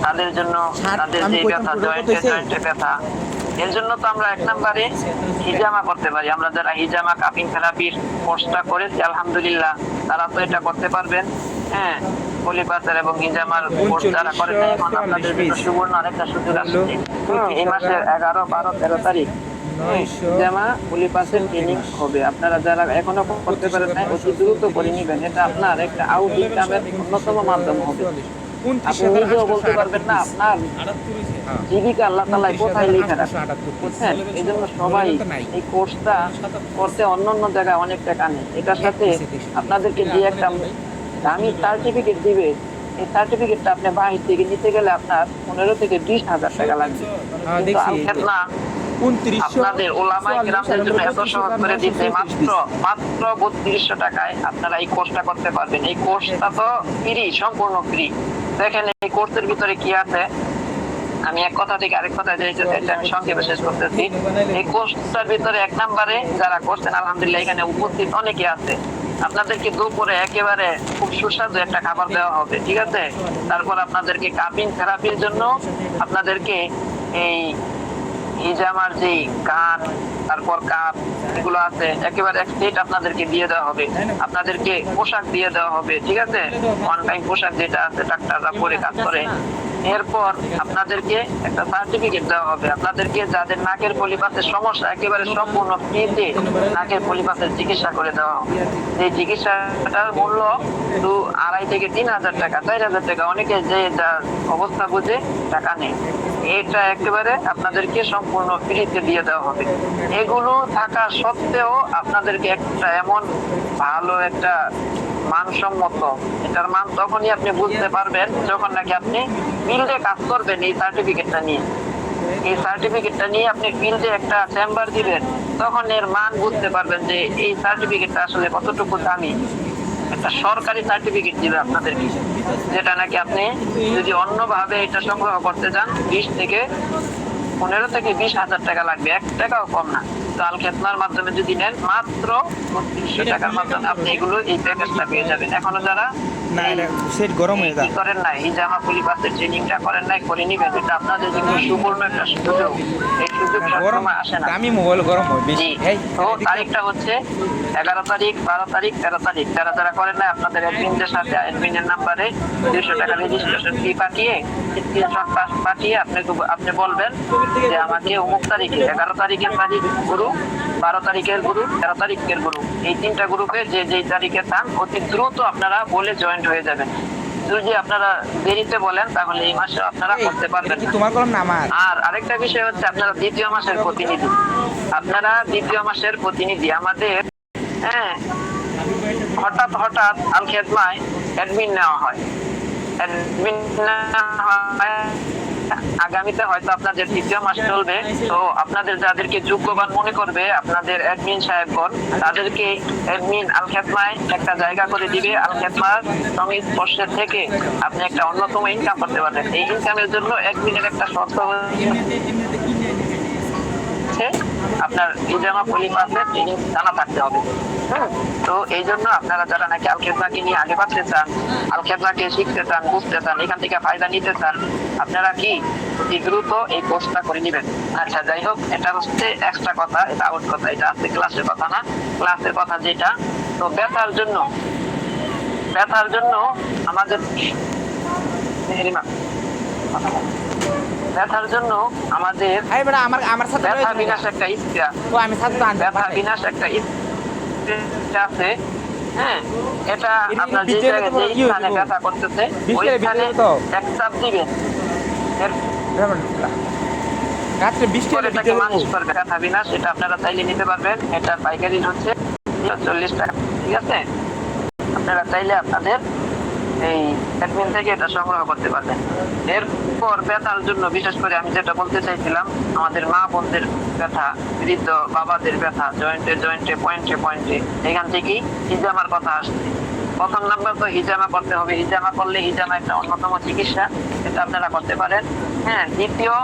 Speaker 1: তাদের জন্য, তাদের যে ব্যথা জয়েন্টে ব্যথা, এর জন্য তো আমরা 1 নম্বরে হিজামা করতে পারি। আমরা যারা হিজামা কাপিং থেরাপির কোর্সটা করেছি আলহামদুলিল্লাহ, তারা তো এটা করতে পারবেন। হ্যাঁ, পলিপাসের এবং হিজামার কোর্স যারা করেন, এখন আপনাদের জন্য সুবর্ণ আরেকটা সুযোগ আসছে। এই মাসের 11, 12, 13 তারিখ হিজামা পলিপাসের ট্রেনিং হবে। আপনারা যারা এখনো করতে পারেন না, অতি দ্রুত করে নিবেন। এটা আপনার একটা আউট ইনকামের অন্যতম মাধ্যম হবে। আপনি নিজেও বলতে পারবেন না আপনার জীবিকা আল্লাহ তাআলা কোথায় লেখা রাখছেন, বুঝছেন? এই জন্য সবাই এই কোর্সটা করতে অন্য জায়গায় অনেক টাকা নেই। এটার সাথে আপনাদেরকে যে একটা দামি সার্টিফিকেট দিবে, এই সার্টিফিকেটটা আপনি বাহির থেকে নিতে গেলে আপনার 15 থেকে 20,000 টাকা লাগবে। কিন্তু আলখাতনা আপনাদের ওলামায়ে কেরামদের জন্য এত সহজ করে দিতে মাত্র 3200 টাকায় আপনারা এই কোর্সটা করতে পারবেন। এই কোর্সটা তো ফ্রি, সম্পূর্ণ ফ্রি। দেখেন এই কোর্সের ভিতরে কি আছে, আমি এক কথা থেকে আরেক কথা যাইতে চাইছি, আমি সংক্ষেপে শেষ করতেছি। এই কোর্সটার ভিতরে 1 নম্বরে যারা করছেন আলহামদুলিল্লাহ এখানে উপস্থিত অনেকে আছে। আপনাদেরকে দুপুরে একেবারে খুব সুস্বাদু একটা খাবার দেওয়া হবে। ঠিক আছে, তারপর আপনাদেরকে কাপিং থেরাপির জন্য আপনাদেরকে এই হিজামার যে কান, তারপর কাপ এগুলো আছে একেবারে এক সেট আপনাদেরকে দিয়ে দেওয়া হবে। আপনাদেরকে পোশাক দিয়ে দেওয়া হবে। ঠিক আছে, ওয়ান টাইম পোশাক যেটা আছে ডাক্তাররা পরে কাজ করে। এরপর আপনাদেরকে একটা সার্টিফিকেট দেওয়া হবে। আপনাদেরকে যাদের নাকের পলিপাসের সমস্যা একেবারে সম্পূর্ণ ফ্রিতে নাকের পলিপাসের চিকিৎসা করে দেওয়া হবে। এই চিকিৎসাটার মূল্য 2,500 থেকে 3,000 টাকা, 4,000 টাকা। অনেকে যে যার অবস্থা বুঝে টাকা নেই। এটা একেবারে আপনাদেরকে সম্পূর্ণ ফ্রিতে দিয়ে দেওয়া হবে। এগুলো থাকা সত্ত্বেও আপনাদেরকে একটা এমন ভালো একটা মানসম্মত, এটার মান তখনই আপনি বুঝতে পারবেন যখন নাকি আপনি ফিল্ডে কাজ করবেন। এই সার্টিফিকেটটা নিয়ে আপনি ফিল্ডে একটা চেম্বার দিবেন, তখন এর মান বুঝতে পারবেন যে এই সার্টিফিকেটটা আসলে কতটুকু দামি। একটা সরকারি সার্টিফিকেট দিবে আপনাদেরকে, যেটা নাকি আপনি যদি অন্যভাবে এটা সংগ্রহ করতে যান 15 থেকে 20,000 টাকা লাগবে, 1 টাকাও কম না। তো আল খেতনার মাধ্যমে যদি নেন মাত্র 3200 টাকার মাধ্যমে আপনি এগুলো এই প্যাকেজটা পেয়ে যাবেন। এখনো যারা করেন নাই হিজামা পলিপাসের ট্রেনিংটা করেন নাই, করে নিবেন। এটা আপনাদের জন্য সুবর্ণ একটা সুযোগ। এই সুযোগ সবসময় আসে না। তো তারিখটা হচ্ছে 11 তারিখ, 12 তারিখ, 13 তারিখ। যারা করেন নাই আপনাদের অ্যাডমিনদের সাথে অ্যাডমিনের নাম্বারে 200 টাকা রেজিস্ট্রেশন ফি পাঠিয়ে স্ক্রিনশট পাঠিয়ে আপনি বলবেন যে আমাকে অমুক তারিখে 11 তারিখের গ্রুপ, 12 তারিখের গ্রুপ, 13 তারিখের গ্রুপ, এই 3টা গ্রুপে যে তারিখে চান অতি দ্রুত আপনারা বলে জয়েন্ট হয়ে যাবেন। যদি আপনারা দেরিতে বলেন তাহলে এই মাসে আপনারা করতে পারবেন না। আর আরেকটা বিষয় হচ্ছে আপনারা দ্বিতীয় মাসের প্রতিনিধি আমাদের হঠাৎ আল খেদমায় অ্যাডমিন নেওয়া হয়। আগামীতে হয়তো আপনাদের 3য় মাস চলবে। তো আপনাদের যাদেরকে যোগ্যবান মনে করবে আপনাদের অ্যাডমিন সাহেবগণ, তাদেরকে অ্যাডমিন আল খেদমায় একটা জায়গা করে দিবে। আল খেদমার সংস্পর্শে থেকে আপনি একটা অন্যতম ইনকাম করতে পারবেন। এই ইনকামের জন্য অ্যাডমিনের একটা শর্ত হচ্ছে আপনার হিজামা পলিপাসের ট্রেনিং জানা থাকতে হবে। তো এই জন্য আপনারা যারা নাকি আল খেদমাকে নিয়ে আগে বাড়তে চান, আল খেদমাকে শিখতে চান, বুঝতে চান, এখান থেকে ফায়দা নিতে চান, আপনারা কি অতি দ্রুত এই কোর্সটা করে নেবেন। আচ্ছা, যাই হোক, এটা হচ্ছে এক্সট্রা কথা, এটা আউট কথা, এটা আছে ক্লাসের কথা না। ক্লাসের কথা যেটা, তো ব্যথার জন্য আমাদের ব্যথার জন্য আমাদের ব্যথা বিনাশ একটা ইচ্ছা আছে। হ্যাঁ, এটা
Speaker 2: এটা
Speaker 1: আপনার যে
Speaker 2: বিকেলে তো
Speaker 1: জায়গায় যে
Speaker 2: কি হয়েছে
Speaker 1: স্থানে
Speaker 2: গো?
Speaker 1: ব্যথা করতেছে
Speaker 2: বিকেলে
Speaker 1: ওইখানে
Speaker 2: তো
Speaker 1: এক চাপ দিবেন,
Speaker 2: রাত্রে বৃষ্টি
Speaker 1: এরপরে
Speaker 2: হলে
Speaker 1: এটাকে
Speaker 2: বিকেলে
Speaker 1: মালিশ করবে। ব্যথা বিনা সেটা আপনারা চাইলে নিতে পারবেন। এটা পাইকারি হচ্ছে 40 টাকা, ঠিক আছে? আপনারা চাইলে আপনাদের এই অ্যাডমিন থেকে এটা সংগ্রহ করতে পারবেন। এরপর ব্যথার জন্য বিশেষ করে আমি যেটা বলতে চাইছিলাম, আমাদের মা বোনদের ব্যথা, বৃদ্ধ বাবাদের ব্যথা, জয়েন্টে জয়েন্টে, পয়েন্টে পয়েন্টে, এখান থেকেই হিজামার কথা আসছে। প্রথম নাম্বার তো হিজামা করতে হবে। হিজামা করলে হিজামা একটা অন্যতম চিকিৎসা, এটা আপনারা করতে পারেন। হ্যাঁ, দ্বিতীয়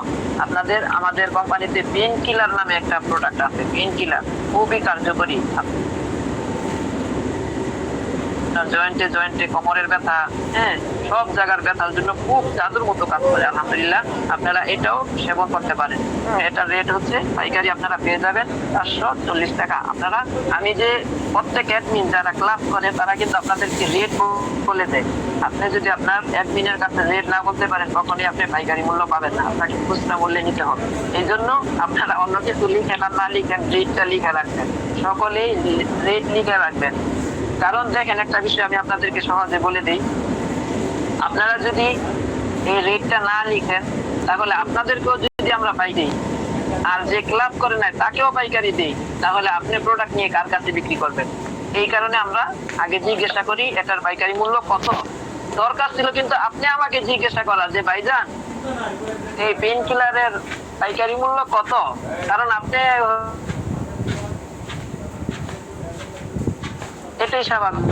Speaker 1: আপনাদের আমাদের কোম্পানিতে পেইন কিলার নামে একটা প্রোডাক্ট আছে। পেইন কিলার খুবই কার্যকরী। জয়েন্টে জয়েন্টে, কোমরের ব্যথা, হ্যাঁ, সব জায়গার ব্যথার জন্য খুব জাদুর মতো কাজ করে আলহামদুলিল্লাহ। আপনারা এটাও সেবন করতে পারেন। এটার রেট হচ্ছে পাইকারি আপনারা পেয়ে যাবেন 440 টাকা। আপনারা, আমি যে প্রত্যেক অ্যাডমিন যারা ক্লাস করে তারা কিন্তু আপনাদেরকে রেট বলে দেয়। আপনি যদি আপনার অ্যাডমিনের কাছে রেট না বলতে পারেন কখনই আপনি পাইকারি মূল্য পাবেন না, আপনাকে খুচরা মূল্যে নিতে হবে। এই জন্য আপনারা অন্য কিছু লিখেন আর না লিখেন, রেটটা লিখে রাখবেন। সকলেই রেট লিখে রাখবেন। কারণ দেখেন, একটা বিষয় আমি আপনাদেরকে সহজে বলে দিই, আপনারা যদি এই রেটটা না লিখেন তাহলে আপনাদেরকেও যদি আমরা পাই দিই, আর যে ক্লাব করে নাই তাকেও পাইকারি দিই, তাহলে আপনি প্রোডাক্ট নিয়ে কার কাছে বিক্রি করবেন? এই কারণে আমরা আগে জিজ্ঞাসা করি এটার পাইকারি মূল্য কত। দরকার ছিল কিন্তু আপনি আমাকে জিজ্ঞাসা করা যে ভাইজান এই পেইন কিলারের পাইকারি মূল্য কত, কারণ আপনি, এটাই স্বাভাবিক।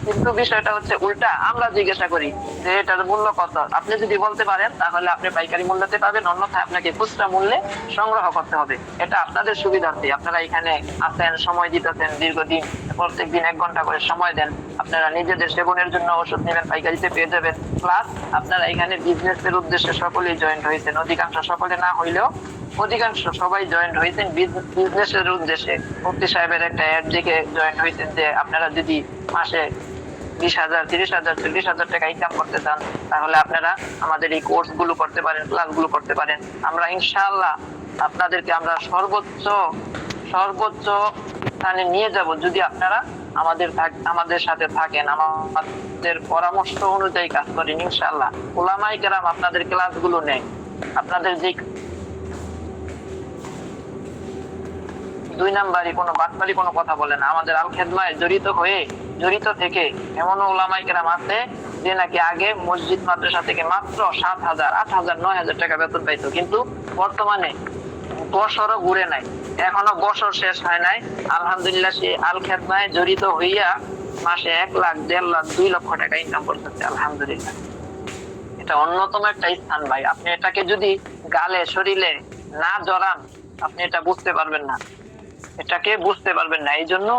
Speaker 1: কিন্তু বিষয়টা হচ্ছে উল্টা, আমরা জিজ্ঞাসা করি যে এটার মূল্য কত। আপনি যদি বলতে পারেন তাহলে আপনি পাইকারি মূল্যতে পাবেন, অন্যথায় আপনাকে খুচরা মূল্যে সংগ্রহ করতে হবে। এটা আপনাদের সুবিধার্থে। আপনারা এখানে আসেন, সময় দিতেছেন দীর্ঘদিন, প্রত্যেক দিন 1 ঘন্টা করে সময় দেন, আপনারা নিজেদের সেবনের জন্য ওষুধ নেবেন, পাইকারিতে পেয়ে যাবেন। প্লাস আপনারা এখানে বিজনেসের উদ্দেশ্যে সকলেই জয়েন্ট হয়েছেন, অধিকাংশ, সকলে না হইলেও অধিকাংশ সবাই জয়েন্ট হয়েছেন বিজনেসের উদ্দেশ্যে। মুফতি সাহেবের একটা অ্যাড দেখে জয়েন্ট হয়েছেন যে আপনারা যদি মাসে 20,000, 30,000, 40,000 টাকা ইনকাম করতে চান তাহলে আপনারা আমাদের এই কোর্স গুলো করতে পারেন, ক্লাস গুলো করতে পারেন। আমরা ইনশাআল্লাহ আপনাদেরকে আমরা সর্বোচ্চ স্থানে নিয়ে যাব যদি আপনারা আমাদের সাথে থাকেন, আমাদের পরামর্শ অনুযায়ী কাজ করেন। ইনশাআল্লাহ উলামায়ে কেরাম আপনাদের ক্লাস গুলো নেয়, আপনাদের যে 2 নাম্বারই কোনো বাটপারি কোনো কথা বলে না। আমাদের আল খেদমায় জড়িত থেকে এমনও উলামায়ে কেরাম আছে যে নাকি আগে মসজিদ মাদ্রাসা থেকে মাত্র 7,000, 8,000, 9,000 টাকা বেতন পাইতো, কিন্তু বর্তমানে বছরও ঘুরে নাই, এখনো বছর শেষ হয় নাই, আলহামদুলিল্লাহ সে আল খেদমায় জড়িত হইয়া মাসে 1 লাখ, 1.5 লাখ, 2 লক্ষ টাকা ইনকাম করতেছে আলহামদুলিল্লাহ। এটা অন্যতম একটা স্থান ভাই। আপনি এটাকে যদি গালে শরীরে না জড়ান আপনি এটা বুঝতে পারবেন না, এটাকে বুঝতে পারবেন না। এই জন্য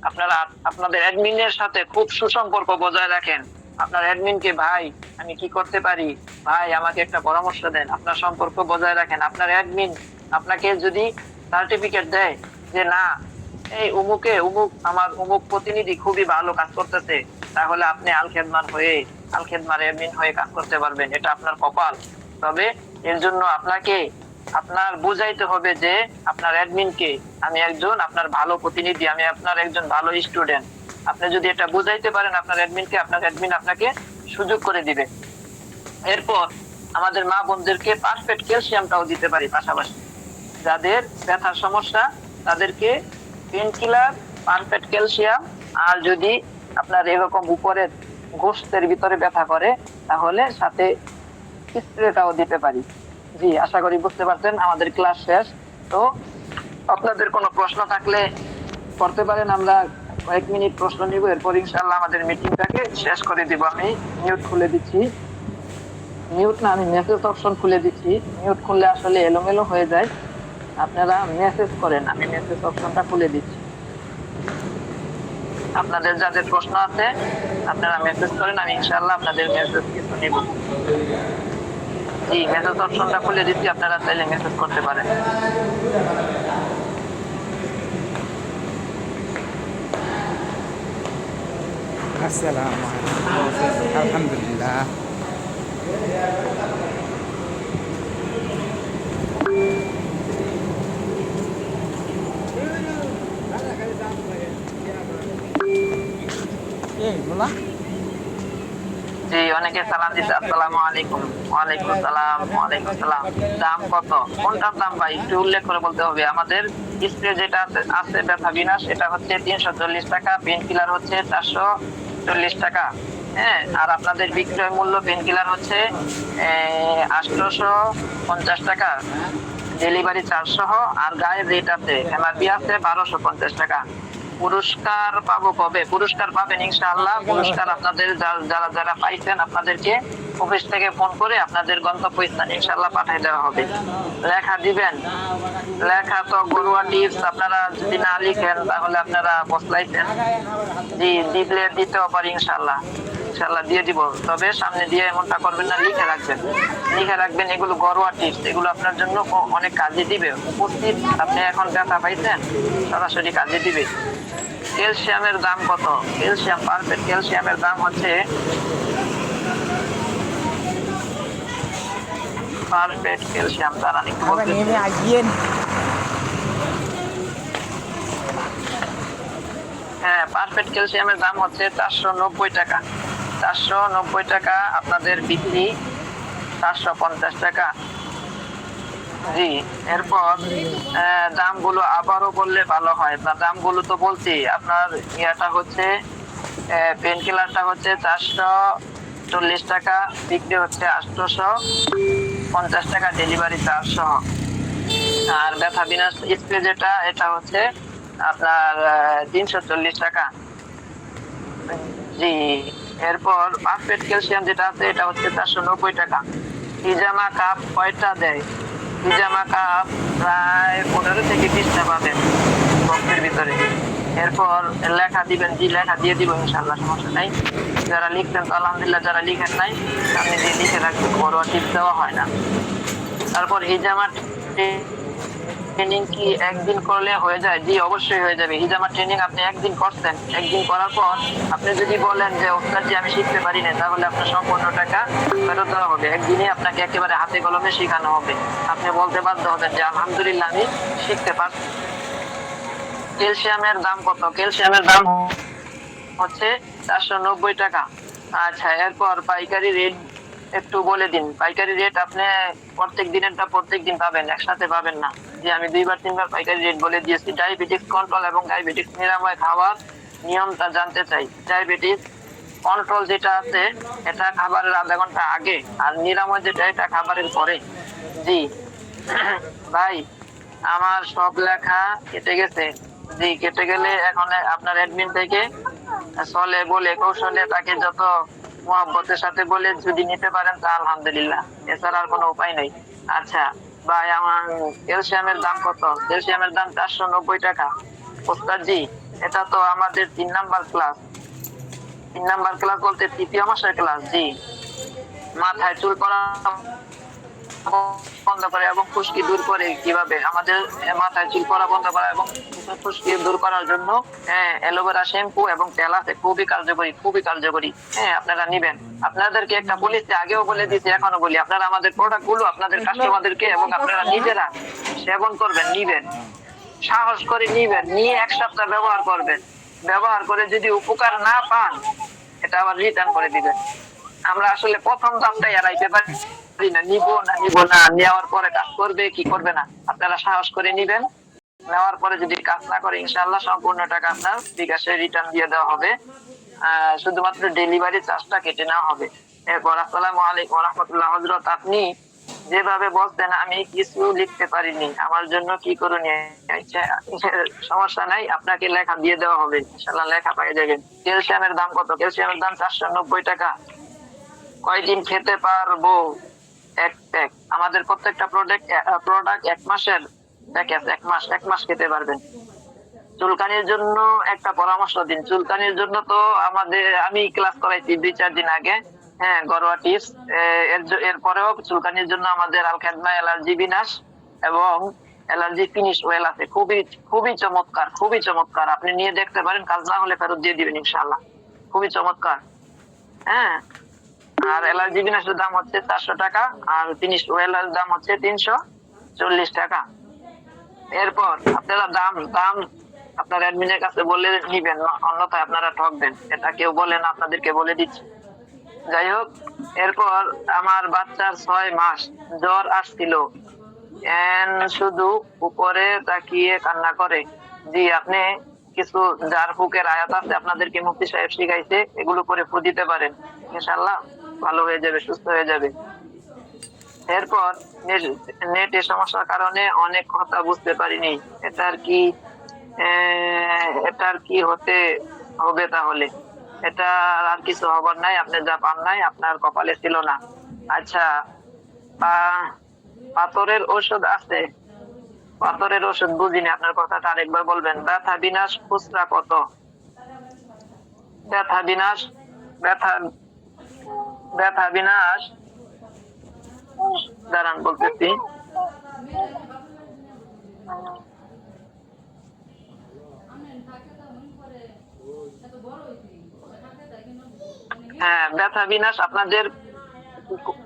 Speaker 1: আপনারা আপনাদের অ্যাডমিনের সাথে খুব সুসম্পর্ক বজায় রাখেন। আপনার অ্যাডমিনকে ভাই আমি কি করতে পারি, ভাই আমাকে একটা পরামর্শ দেন, আপনার সম্পর্ক বজায় রাখেন। আপনার অ্যাডমিন আপনাকে যদি সার্টিফিকেট দেয় যে না এই আমার অমুক প্রতিনিধি খুবই ভালো কাজ করতেছে, তাহলে আপনি আল খেদমার অ্যাডমিন হয়ে কাজ করতে পারবেন। এটা আপনার কপাল। তবে এর জন্য আপনার বুঝাইতে হবে যে আপনার অ্যাডমিনকে আমি একজন আপনার ভালো প্রতিনিধি, আমি আপনার একজন ভালো স্টুডেন্ট। আপনি যদি এটা বুঝাইতে পারেন আপনার অ্যাডমিনকে, আপনার অ্যাডমিন আপনাকে সুযোগ করে দিবে। এরপর আমাদের মা বোনদেরকে পারফেক্ট ক্যালসিয়ামটাও দিতে পারি পাশাপাশি। যাদের ব্যথার সমস্যা তাদেরকে পেইন কিলার, পারফেক্ট ক্যালসিয়াম, আর যদি আপনার এরকম উপরে গোশতের ভিতরে ব্যথা করে তাহলে সাথে স্প্রেটাও দিতে পারি। জি, আশা করি বুঝতে পারছেন। আমাদের ক্লাস শেষ। তো আপনাদের কোনো প্রশ্ন থাকলে করতে পারেন, আমরা কয়েক মিনিট প্রশ্ন নিব, এরপর ইনশাআল্লাহ আমাদের মিটিংটাকে শেষ করে দিব। আমি মিউট খুলে দিচ্ছি, আমি মেসেজ অপশন খুলে দিচ্ছি। মিউট খুললে আসলে এলোমেলো হয়ে যায়, আপনারা মেসেজ করেন, আমি মেসেজ অপশনটা খুলে দিচ্ছি। আপনাদের যাদের প্রশ্ন আছে আপনারা মেসেজ করেন, আমি ইনশাআল্লাহ আপনাদের মেসেজ কিছু নিব। জি, মেসেজ অপশনটা খুলে দিচ্ছি, আপনারা চাইলে মেসেজ করতে পারেন।
Speaker 2: আসসালামু আলাইকুম। আলহামদুলিল্লাহ। আম্মা?
Speaker 1: জি, অনেকে সালাম দিচ্ছে, আসসালামু আলাইকুম। ওয়ালাইকুম সালাম, ওয়ালাইকুম সালাম। দাম কত? কোনটার দাম ভাই একটু উল্লেখ করে বলতে হবে। আমাদের স্প্রে যেটা আছে ব্যথা বিনাশ, এটা হচ্ছে 340 টাকা, পেন কিলার হচ্ছে 440 টাকা। হ্যাঁ, আর আপনাদের বিক্রয় মূল্য পেন কিলার হচ্ছে 850 টাকা, ডেলিভারি চার্জ সহ। আর গায়ের রেট আছে, এমআরপি আছে 1250 টাকা। পুরস্কার পাবো কবে? পুরস্কার পাবেন ইনশাআল্লাহ। পুরস্কার আপনাদের যারা যারা পাইছেন, আপনাদেরকে অফিস থেকে ফোন করে আপনাদের গন্তব্যস্থান ইনশাআল্লাহ পাঠিয়ে দেওয়া হবে। লেখা দিবেন, লেখা তো গরুয়া টিপস। আপনারা যদি না লিখেন তাহলে আপনারা বসলাইছেন। জি, দিলে দিতেও পারি ইনশাআল্লাহ, ইনশাআল্লাহ দিয়ে দিব। তবে সামনে দিয়ে এমনটা করবেন না, লিখে রাখবেন, লিখে রাখবেন। এগুলো ঘরোয়া টিপস, এগুলো আপনার জন্য অনেক কাজে দিবে। উপস্থিত আপনি এখন ব্যথা পাইছেন, সরাসরি কাজে দিবে। ক্যালসিয়ামের দাম কত? ক্যালসিয়াম, পারফেক্ট ক্যালসিয়ামের দাম হচ্ছে, পারফেক্ট ক্যালসিয়াম দ্বারা হ্যাঁ, পারফেক্ট ক্যালসিয়ামের দাম হচ্ছে 490 টাকা। 490 টাকা আপনাদের বিক্রি, 450 টাকা। জি, এরপর দামগুলো আবারও বললে ভালো হয়। বা দামগুলো তো বলছি, আপনার ইয়াটা হচ্ছে পেন কিলারটা হচ্ছে 440 টাকা, বিক্রি হচ্ছে 850 টাকা, ডেলিভারি চার্জ সহ। আর ব্যথা বিনাশ স্প্রে যেটা, এটা হচ্ছে আপনার 340 টাকা। জি, এরপর পারফেক্ট ক্যালসিয়াম যেটা আছে, এটা হচ্ছে 490 টাকা। হিজামা কাপ কয়টা দেয়? হিজামা কাপ প্রায় 15 থেকে 20টা পাবেন বক্সের ভিতরে। এরপর লেখা দিবেন, জি লেখা দিয়ে দিব ইনশাআল্লাহ, সমস্যা নাই। যারা লিখছেন তো আলহামদুলিল্লাহ, যারা লিখেন নাই আপনি যে লিখে রাখবেন, ঘরোয়া টিপস দেওয়া হয় না। তারপর হিজামা ট্রেনিং কি একদিন করলে হয়ে যায়? জি, অবশ্যই হয়ে যাবে। হিজামা ট্রেনিং আপনি একদিন করছেন, একদিন করার পর আপনি যদি বলেন যে ওস্তাদ জি আমি শিখতে পারি না, তাহলে আপনার সম্পূর্ণ টাকা ফেরত দেওয়া হবে। একদিনে আপনাকে একেবারে হাতে কলমে শেখানো হবে। আপনি বলতে বাধ্য হবেন যে আলহামদুলিল্লাহ আমি শিখতে পারছি। ক্যালসিয়ামের দাম কত? ক্যালসিয়ামের দাম হচ্ছে 490 টাকা। আচ্ছা, এরপর পাইকারি রেট একটু বলে দিন। পাইকারি রেট আপনি প্রত্যেক দিনেরটা প্রত্যেক দিন পাবেন, একসাথে পাবেন না। যে আমি 2-3 বার পাইকারি রেট বলে দিয়েছি। ডায়াবেটিস কন্ট্রোল এবং ডায়াবেটিস নিরাময় খাওয়ার নিয়মটা জানতে চাই। ডায়াবেটিস কন্ট্রোল যেটা আছে, এটা খাবারের আধা ঘন্টা আগে, আর নিরাময় যেটা, এটা খাবারের পরে। জি ভাই, আমার সব লেখা কেটে গেছে। জি, কেটে গেলে এখন আপনার অ্যাডমিন থেকে চলে বলে কৌশলে তাকে যত মহব্বতের সাথে বলে যদি নিতে পারেন তা আলহামদুলিল্লাহ, এছাড়া আর কোনো উপায় নেই। আচ্ছা ভাই, আমার ক্যালসিয়ামের দাম কত? ক্যালসিয়ামের দাম 490 টাকা। ওস্তাদ জি, এটা তো আমাদের 3 নাম্বার ক্লাস। 3 নাম্বার ক্লাস বলতে 3য় মাসের ক্লাস। জি, মাথায় চুল পড়া বন্ধ করে এবং খুশকি দূর করে কিভাবে, আমাদের মাথায় চুল পড়া বন্ধ করা এবং খুশকি দূর করার জন্য অ্যালোভেরা শ্যাম্পু এবং তেল আছে, খুবই কার্যকরী, খুবই কার্যকরী। হ্যাঁ, আপনারা নিবেন। আপনাদেরকে একটা বলেছি, আগেও বলে দিয়েছি, এখনো বলি, আপনারা আমাদের প্রোডাক্ট গুলো আপনাদের কাস্টমারদেরকে এবং আপনারা নিজেরা সেবন করবেন, নিবেন, সাহস করে নিবেন, নিয়ে 1 সপ্তাহ ব্যবহার করবেন। ব্যবহার করে যদি উপকার না পান, এটা আবার রিটার্ন করে দিবেন। আমরা আসলে প্রথম দামটাই এড়াইতে পারি না, নিব না, নেওয়ার পরে কাজ করবে কি করবে না। আপনারা সাহস করে নিবেন, নেওয়ার পরে যদি কাজ না করে ইনশাআল্লাহ সম্পূর্ণ টাকা আপনার বিকাশে রিটার্ন দিয়ে দেওয়া হবে। শুধুমাত্র ডেলিভারি চার্জটা কেটে নেওয়া হবে। এরপর আসসালামু আলাইকুম ওয়া রাহমাতুল্লাহ। হযরত, আপনি যেভাবে বলছেন আমি কিছু লিখতে পারিনি, আমার জন্য কি করণীয়? সমস্যা নাই, আপনাকে লেখা দিয়ে দেওয়া হবে ইনশাআল্লাহ, লেখা পেয়ে যাবেন। ক্যালসিয়ামের দাম কত? ক্যালসিয়ামের দাম 490 টাকা। কয়দিন খেতে পারবো? এক প্যাক। আমাদের প্রত্যেকটা প্রোডাক্ট 1 মাসের প্যাকেজ, 1 মাস খেতে পারবেন। চুলকানির জন্য একটা পরামর্শ দিন। চুলকানির জন্য তো আমি ক্লাস করাইছি 2-4 দিন আগে। হ্যাঁ, ঘরোয়া টিপস। এরপরেও চুলকানির জন্য আমাদের আল খেদমা অ্যালার্জি বিনাশ এবং অ্যালার্জি ফিনিশ ওয়েল আছে, খুবই খুবই চমৎকার, খুবই চমৎকার। আপনি নিয়ে দেখতে পারেন, কাজ না হলে ফেরত দিয়ে দিবেন ইনশাআল্লাহ। খুবই চমৎকার। হ্যাঁ, আর অ্যালার্জি বিনাশের দাম হচ্ছে 400 টাকা, আর ফিনিশ ওয়েলের দাম হচ্ছে 340 টাকা। এরপর আপনারা দাম আপনার অ্যাডমিনের কাছে বলে নিবেন, অন্যথায় আপনারা ঠকবেন। এটা কেউ বলেন, আপনাদেরকে বলে দিচ্ছি। যাই হোক, এরপর আমার বাচ্চার 6 মাস জ্বর আসছিল, শুধু উপরে তাকিয়ে কান্না করে। জি, আপনি কিছু জার ফুকের আয়াত আছে, আপনাদেরকে মুফতি সাহেব শিখাইছে, এগুলো করে ফু দিতে পারেন, ইনশাআল্লাহ ভালো হয়ে যাবে, সুস্থ হয়ে যাবে। এরপর নেটের সমস্যার কারণে অনেক কথা বুঝতে পারিনি, এটার কি হতে হবে তাহলে? এটা আর কিছু হবার নাই, আপনি যা পান নাই আপনার কপালে ছিল না। আচ্ছা, পাথরের ওষুধ আছে? পাথরের ওষুধ বুঝিনি, আপনার কথাটা আরেকবার বলবেন। ব্যথা বিনাশ খুচরা কত? ব্যথা বিনাশ, ব্যথা ব্যথা বিনাশ, দাঁড়ান বলতেছি। হ্যাঁ, ব্যথা বিনাশ আপনাদের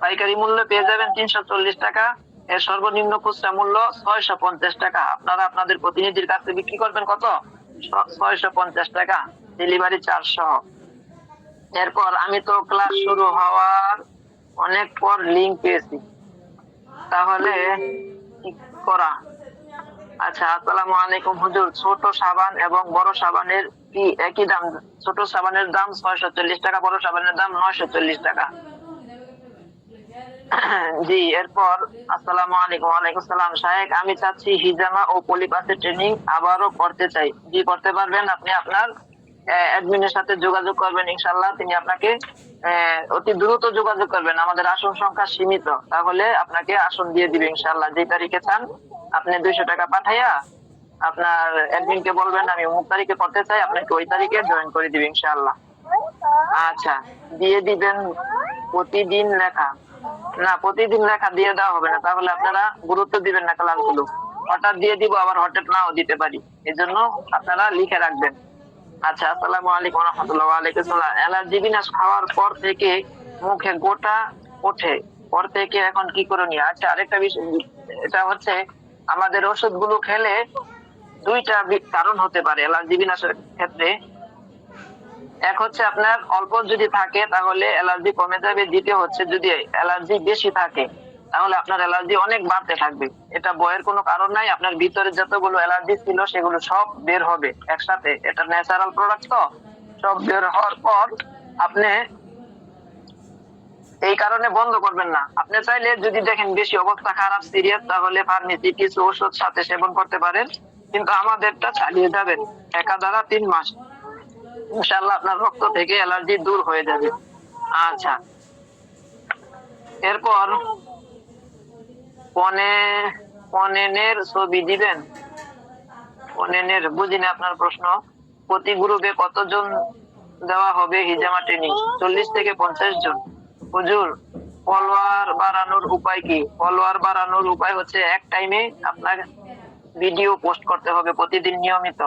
Speaker 1: পাইকারি মূল্য পেয়ে যাবেন 340 টাকা, এর সর্বনিম্ন খুচরা মূল্য 650 টাকা। আপনারা আপনাদের প্রতিনিধির কাছে বিক্রি করবেন কত? 650 টাকা, ডেলিভারি চার্জ সহ। এরপর আমি তো ক্লাস শুরু হওয়ার অনেক পর লিংক পেয়েছি, তাহলে কি করা? আচ্ছা, আসসালামু আলাইকুম হুজুর, ছোট সাবান এবং বড় সাবানের কি একই দাম? ছোট সাবানের দাম 640 টাকা, বড় সাবানের দাম 940 টাকা। জি, এরপর আসসালামু আলাইকুম। ওয়ালাইকুম সালাম। শায়েখ, আমি চাচ্ছি হিজামা ও পলিপাসের ট্রেনিং আবারও করতে চাই। জি, করতে পারবেন। আপনি আপনার অ্যাডমিনের সাথে যোগাযোগ করবেন, ইনশাআল্লাহ তিনি আপনাকে অতি দ্রুত যোগাযোগ করবেন। আমাদের আসন সংখ্যা সীমিত, তাহলে আপনাকে আসন দিয়ে দিবে ইনশাআল্লাহ। যে তারিখে চান আপনি 200 টাকা পাঠাইয়া আপনার অ্যাডমিনকে বলবেন আমি অমুক তারিখে করতে চাই, আপনাকে ওই তারিখে জয়েন করে দিবে ইনশাআল্লাহ। আচ্ছা, দিয়ে দিবেন প্রতিদিন লেখা? না, প্রতিদিন লেখা দিয়ে দেওয়া হবে না, তাহলে আপনারা গুরুত্ব দিবেন না ক্লাসগুলো। হঠাৎ দিয়ে দিব, আবার হঠাৎ নাও দিতে পারি, এই জন্য আপনারা লিখে রাখবেন। আচ্ছা, আসসালামু আলাইকুম রহমতুল্লাহ। ওয়ালাইকুম সালাম। অ্যালার্জি বিনাশ খাওয়ার পর থেকে মুখে গোটা ওঠে, পর থেকে এখন কি করণীয়? আচ্ছা, আরেকটা বিষয়, এটা হচ্ছে আমাদের ওষুধগুলো খেলে দুইটা কারণ হতে পারে অ্যালার্জি বিনাশের ক্ষেত্রে। এক হচ্ছে আপনার অল্প যদি থাকে তাহলে অ্যালার্জি কমে যাবে, দ্বিতীয় হচ্ছে যদি অ্যালার্জি বেশি থাকে তাহলে আপনার অ্যালার্জি অনেক বাড়তে থাকবে। এটা বয়ের কোনো কারণ নাই, আপনার ভিতরে যতগুলো অ্যালার্জি ছিল সেগুলো সব বের হবে একসাথে, এটা ন্যাচারাল প্রোডাক্ট, তো সব বের হওয়ার পর আপনি এই কারণে বন্ধ করবেন না। আপনি চাইলে যদি দেখেন বেশি অবস্থা খারাপ, সিরিয়াস, তাহলে ফার্মেসি কিছু ওষুধ সাথে সেবন করতে পারেন, কিন্তু আমাদেরটা চালিয়ে যাবেন একাধারা 3 মাস, ইনশাআল্লাহ আপনার রক্ত থেকে অ্যালার্জি দূর হয়ে যাবে। আচ্ছা, এরপর পনেনের ছবি দিবেন? পনেনের বুঝিনি আপনার প্রশ্ন। প্রতি গ্রুপে কতজন দেওয়া হবে হিজামা ট্রেনিং? 40 থেকে 50 জন। হুজুর, ফলোয়ার বাড়ানোর উপায় কি? ফলোয়ার বাড়ানোর উপায় হচ্ছে এক টাইমে আপনার ভিডিও পোস্ট করতে হবে প্রতিদিন নিয়মিত,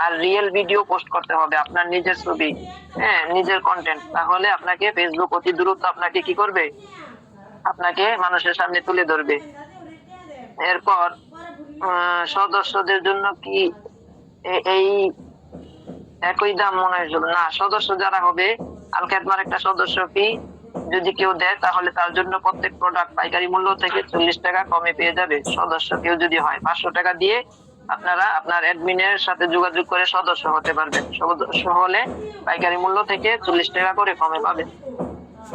Speaker 1: আর রিয়েল ভিডিও পোস্ট করতে হবে, আপনার নিজের ছবি, হ্যাঁ, নিজের কন্টেন্ট, তাহলে আপনাকে ফেসবুক অতি দ্রুত আপনাকে কি করবে? আপনাকে মানুষের সামনে তুলে ধরবে। এরপর সদস্যদের জন্য কি এই একই দাম মনে হয়েছিল? না, সদস্য যারা হবে আল খেদমার একটা সদস্য ফি যদি কেউ দেয় তাহলে তার জন্য প্রত্যেক প্রোডাক্ট পাইকারি মূল্য থেকে 40 টাকা কমে পেয়ে যাবে। সদস্য কেউ যদি হয় 500 টাকা দিয়ে আপনারা আপনার অ্যাডমিনের সাথে যোগাযোগ করে সদস্য হতে পারবেন। সদস্য হলে পাইকারি মূল্য থেকে 40 টাকা করে কমে পাবেন।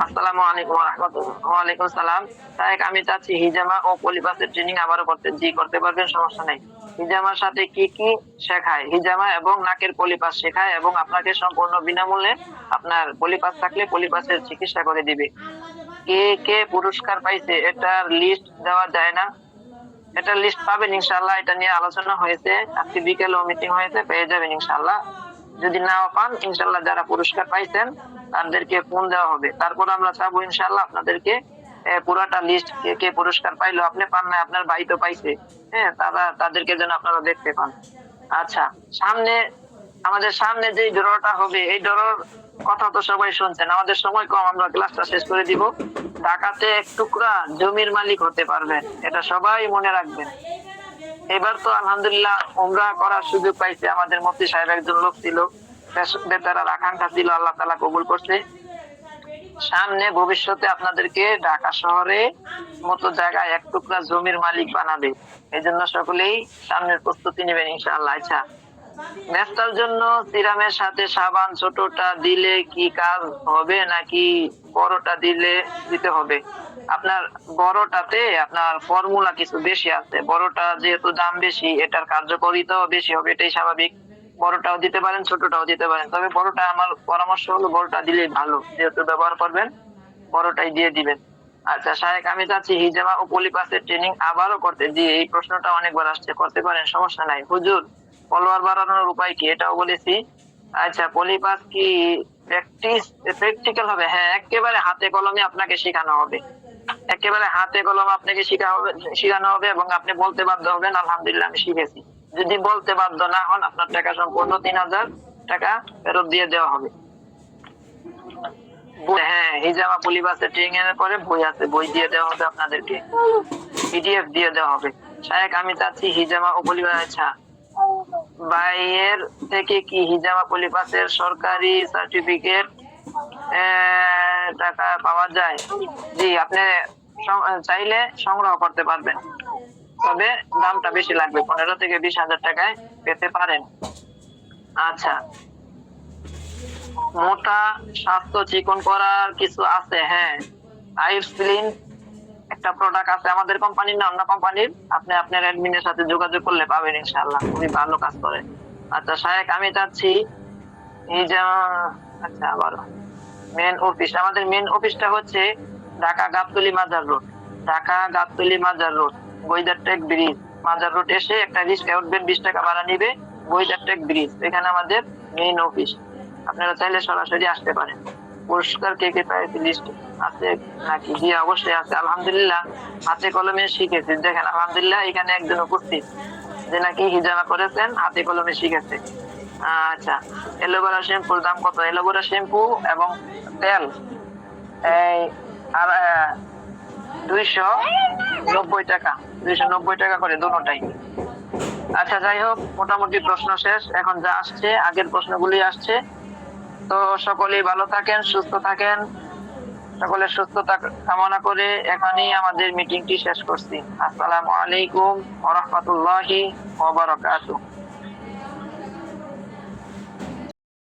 Speaker 1: আসসালামু আলাইকুম ওয়া রাহমাতুল্লাহ। ওয়ালাইকুম সালাম। তাই আমি চাচ্ছি হিজামা ও পলিপাসের ট্রেনিং আবারও করতে। জি, করতে পারবেন, সমস্যা নেই। হিজামার সাথে কি কি শেখায়? হিজামা এবং নাকের পলিপাস শেখায় এবং আপনাকে সম্পূর্ণ বিনামূল্যে আপনার পলিপাস থাকলে পলিপাসের চিকিৎসা করে দিবে। কে কে পুরস্কার পাইছে এটার লিস্ট দেওয়া যায় না? এটার লিস্ট পাবেন ইনশাআল্লাহ, এটা নিয়ে আলোচনা হয়েছে, আজকে বিকেলেও মিটিং হয়েছে, পেয়ে যাবেন ইনশাআল্লাহ। যদি নাও পান ইনশাআল্লাহ যারা পুরস্কার পাইছেন তাদেরকে ফোন দেওয়া হবে, তারপর আমরা চাবো ইনশাআল্লাহ আপনাদেরকে পুরাটা লিস্ট, কে কে পুরস্কার পাইলো, আপনি পান না আপনার ভাই তো পাইছে, হ্যাঁ, তাদেরকে যেন আপনারা দেখতে পান। আচ্ছা, আমাদের সামনে যে ড্রটা হবে এই ড্রর কথা তো সবাই শুনছেন, আমাদের সময় কম, আমরা ক্লাসটা শেষ করে দিব। ঢাকাতে এক টুকরা জমির মালিক হতে পারবেন, এটা সবাই মনে রাখবেন। এবার তো আলহামদুলিল্লাহ উমরা করার সুযোগ পাইছে। আমাদের মুফতি সাহেব একজন লোক ছিল, বেচারার আকাঙ্ক্ষা ছিল, আল্লাহ তাআলা কবুল করছে। সামনে ভবিষ্যতে আপনাদেরকে ঢাকা শহরে মতো জায়গায় এক টুকরা জমির মালিক বানাবে। এই জন্য সকলেই সামনের প্রস্তুতি নেবেন ইনশাআল্লাহ। আচ্ছা, নেস্তার জন্য সিরামের সাথে সাবান ছোটটা দিলে কি কাজ হবে নাকি বড়টা দিতে হবে? আপনার বড়টাতে আপনার ফর্মুলা কিছু বেশি আছে। বড়টা যেহেতু দাম বেশি, এটার কার্যকারিতাও বেশি হবে, এটাই স্বাভাবিক। বড়টাও দিতে পারেন, ছোটটাও দিতে পারেন, তবে বড়টা আমার পরামর্শ হলো বড়টা দিলেই ভালো, যেহেতু ব্যবহার করবেন বড়টাই দিয়ে দিবেন। আচ্ছা শায়েখ, আমি চাচ্ছি হিজামা ও পলিপাসের ট্রেনিং আবারও করতে। জি, এই প্রশ্নটা অনেকবার আসছে, করতে পারেন, সমস্যা নাই। হুজুর, ফলোয়ার বাড়ানোর উপায় কি, এটাও বলেছি। আচ্ছা, পলিপাস কি প্র্যাকটিক্যাল হবে? হ্যাঁ, একেবারে হাতে কলমে আপনাকে শেখানো হবে, একেবারে হাতে কলমে আপনাকে শেখানো হবে এবং আপনি বলতে বাধ্য হবেন আলহামদুলিল্লাহ আমি শিখেছি। যদি বলতে বাধ্য না হন, আপনার টাকা সম্পূর্ণ 3000 টাকা ফেরত দিয়ে দেওয়া হবে। হ্যাঁ, হিজামা পলিপাসের ট্রেনিং এর পরে বই আছে, বই দিয়ে দেওয়া হবে আপনাদেরকে, পিডিএফ দিয়ে দেওয়া হবে। শায়েখ, আমি চাচ্ছি হিজামা ও পলিপাস। আচ্ছা, বাইরের থেকে কি হিজামা পলিপাসের সরকারি সার্টিফিকেট টাকা পাওয়া যায়? জি, আপনি চাইলে সংগ্রহ করতে পারবেন, তবে দামটা বেশি লাগবে, 15 থেকে 20 হাজার টাকায় পেতে পারেন। আচ্ছা, মোটা স্বাস্থ্য চিকন করার কিছু আছে? হ্যাঁ, আইসলিন একটা প্রোডাক্ট আছে আমাদের কোম্পানির না অন্য কোম্পানির, আপনি আপনার অ্যাডমিনের সাথে যোগাযোগ করলে পাবেন ইনশাআল্লাহ, খুবই ভালো কাজ করে। আচ্ছা শায়েখ, আমি চাচ্ছি এই যে আচ্ছা আবার মেন অফিস, আমাদের মেন অফিসটা হচ্ছে ঢাকা গাবতলী মাজার রোড, ঢাকা গাবতলী মাজার রোড, বৈদারটেক ব্রিজ, মাজার রোড এসে একটা রিক্সা উঠবেন, 20 টাকা ভাড়া নিবে, বৈদারটেক ব্রিজ, এখানে আমাদের মেইন অফিস। আপনারা চাইলে সরাসরি আসতে পারেন। পুরস্কার কে কে পাইছে লিস্ট আছে নাকি? জি অবশ্যই আছে, আলহামদুলিল্লাহ হাতে কলমে শিখেছি। দেখেন আলহামদুলিল্লাহ এখানে একজন উপস্থিত যে নাকি হিজামা করেছেন, হাতে কলমে শিখেছে। আচ্ছা, এলোভেরা শ্যাম্পুর দাম কত? এলোভেরা শ্যাম্পু এবং তেল এই আর 290 টাকা, 290 টাকা করে দুটোটাই। আচ্ছা যাই হোক, মোটামুটি প্রশ্ন শেষ, এখন যা আসছে আগের প্রশ্নগুলি আসছে। তো সকলেই ভালো থাকেন, সুস্থ থাকেন, সকলের সুস্থতা কামনা করে এখানেই আমাদের মিটিংটি শেষ করছি। আসসালামু আলাইকুম ওয়া রাহমাতুল্লাহি ওয়া বারাকাতুহু।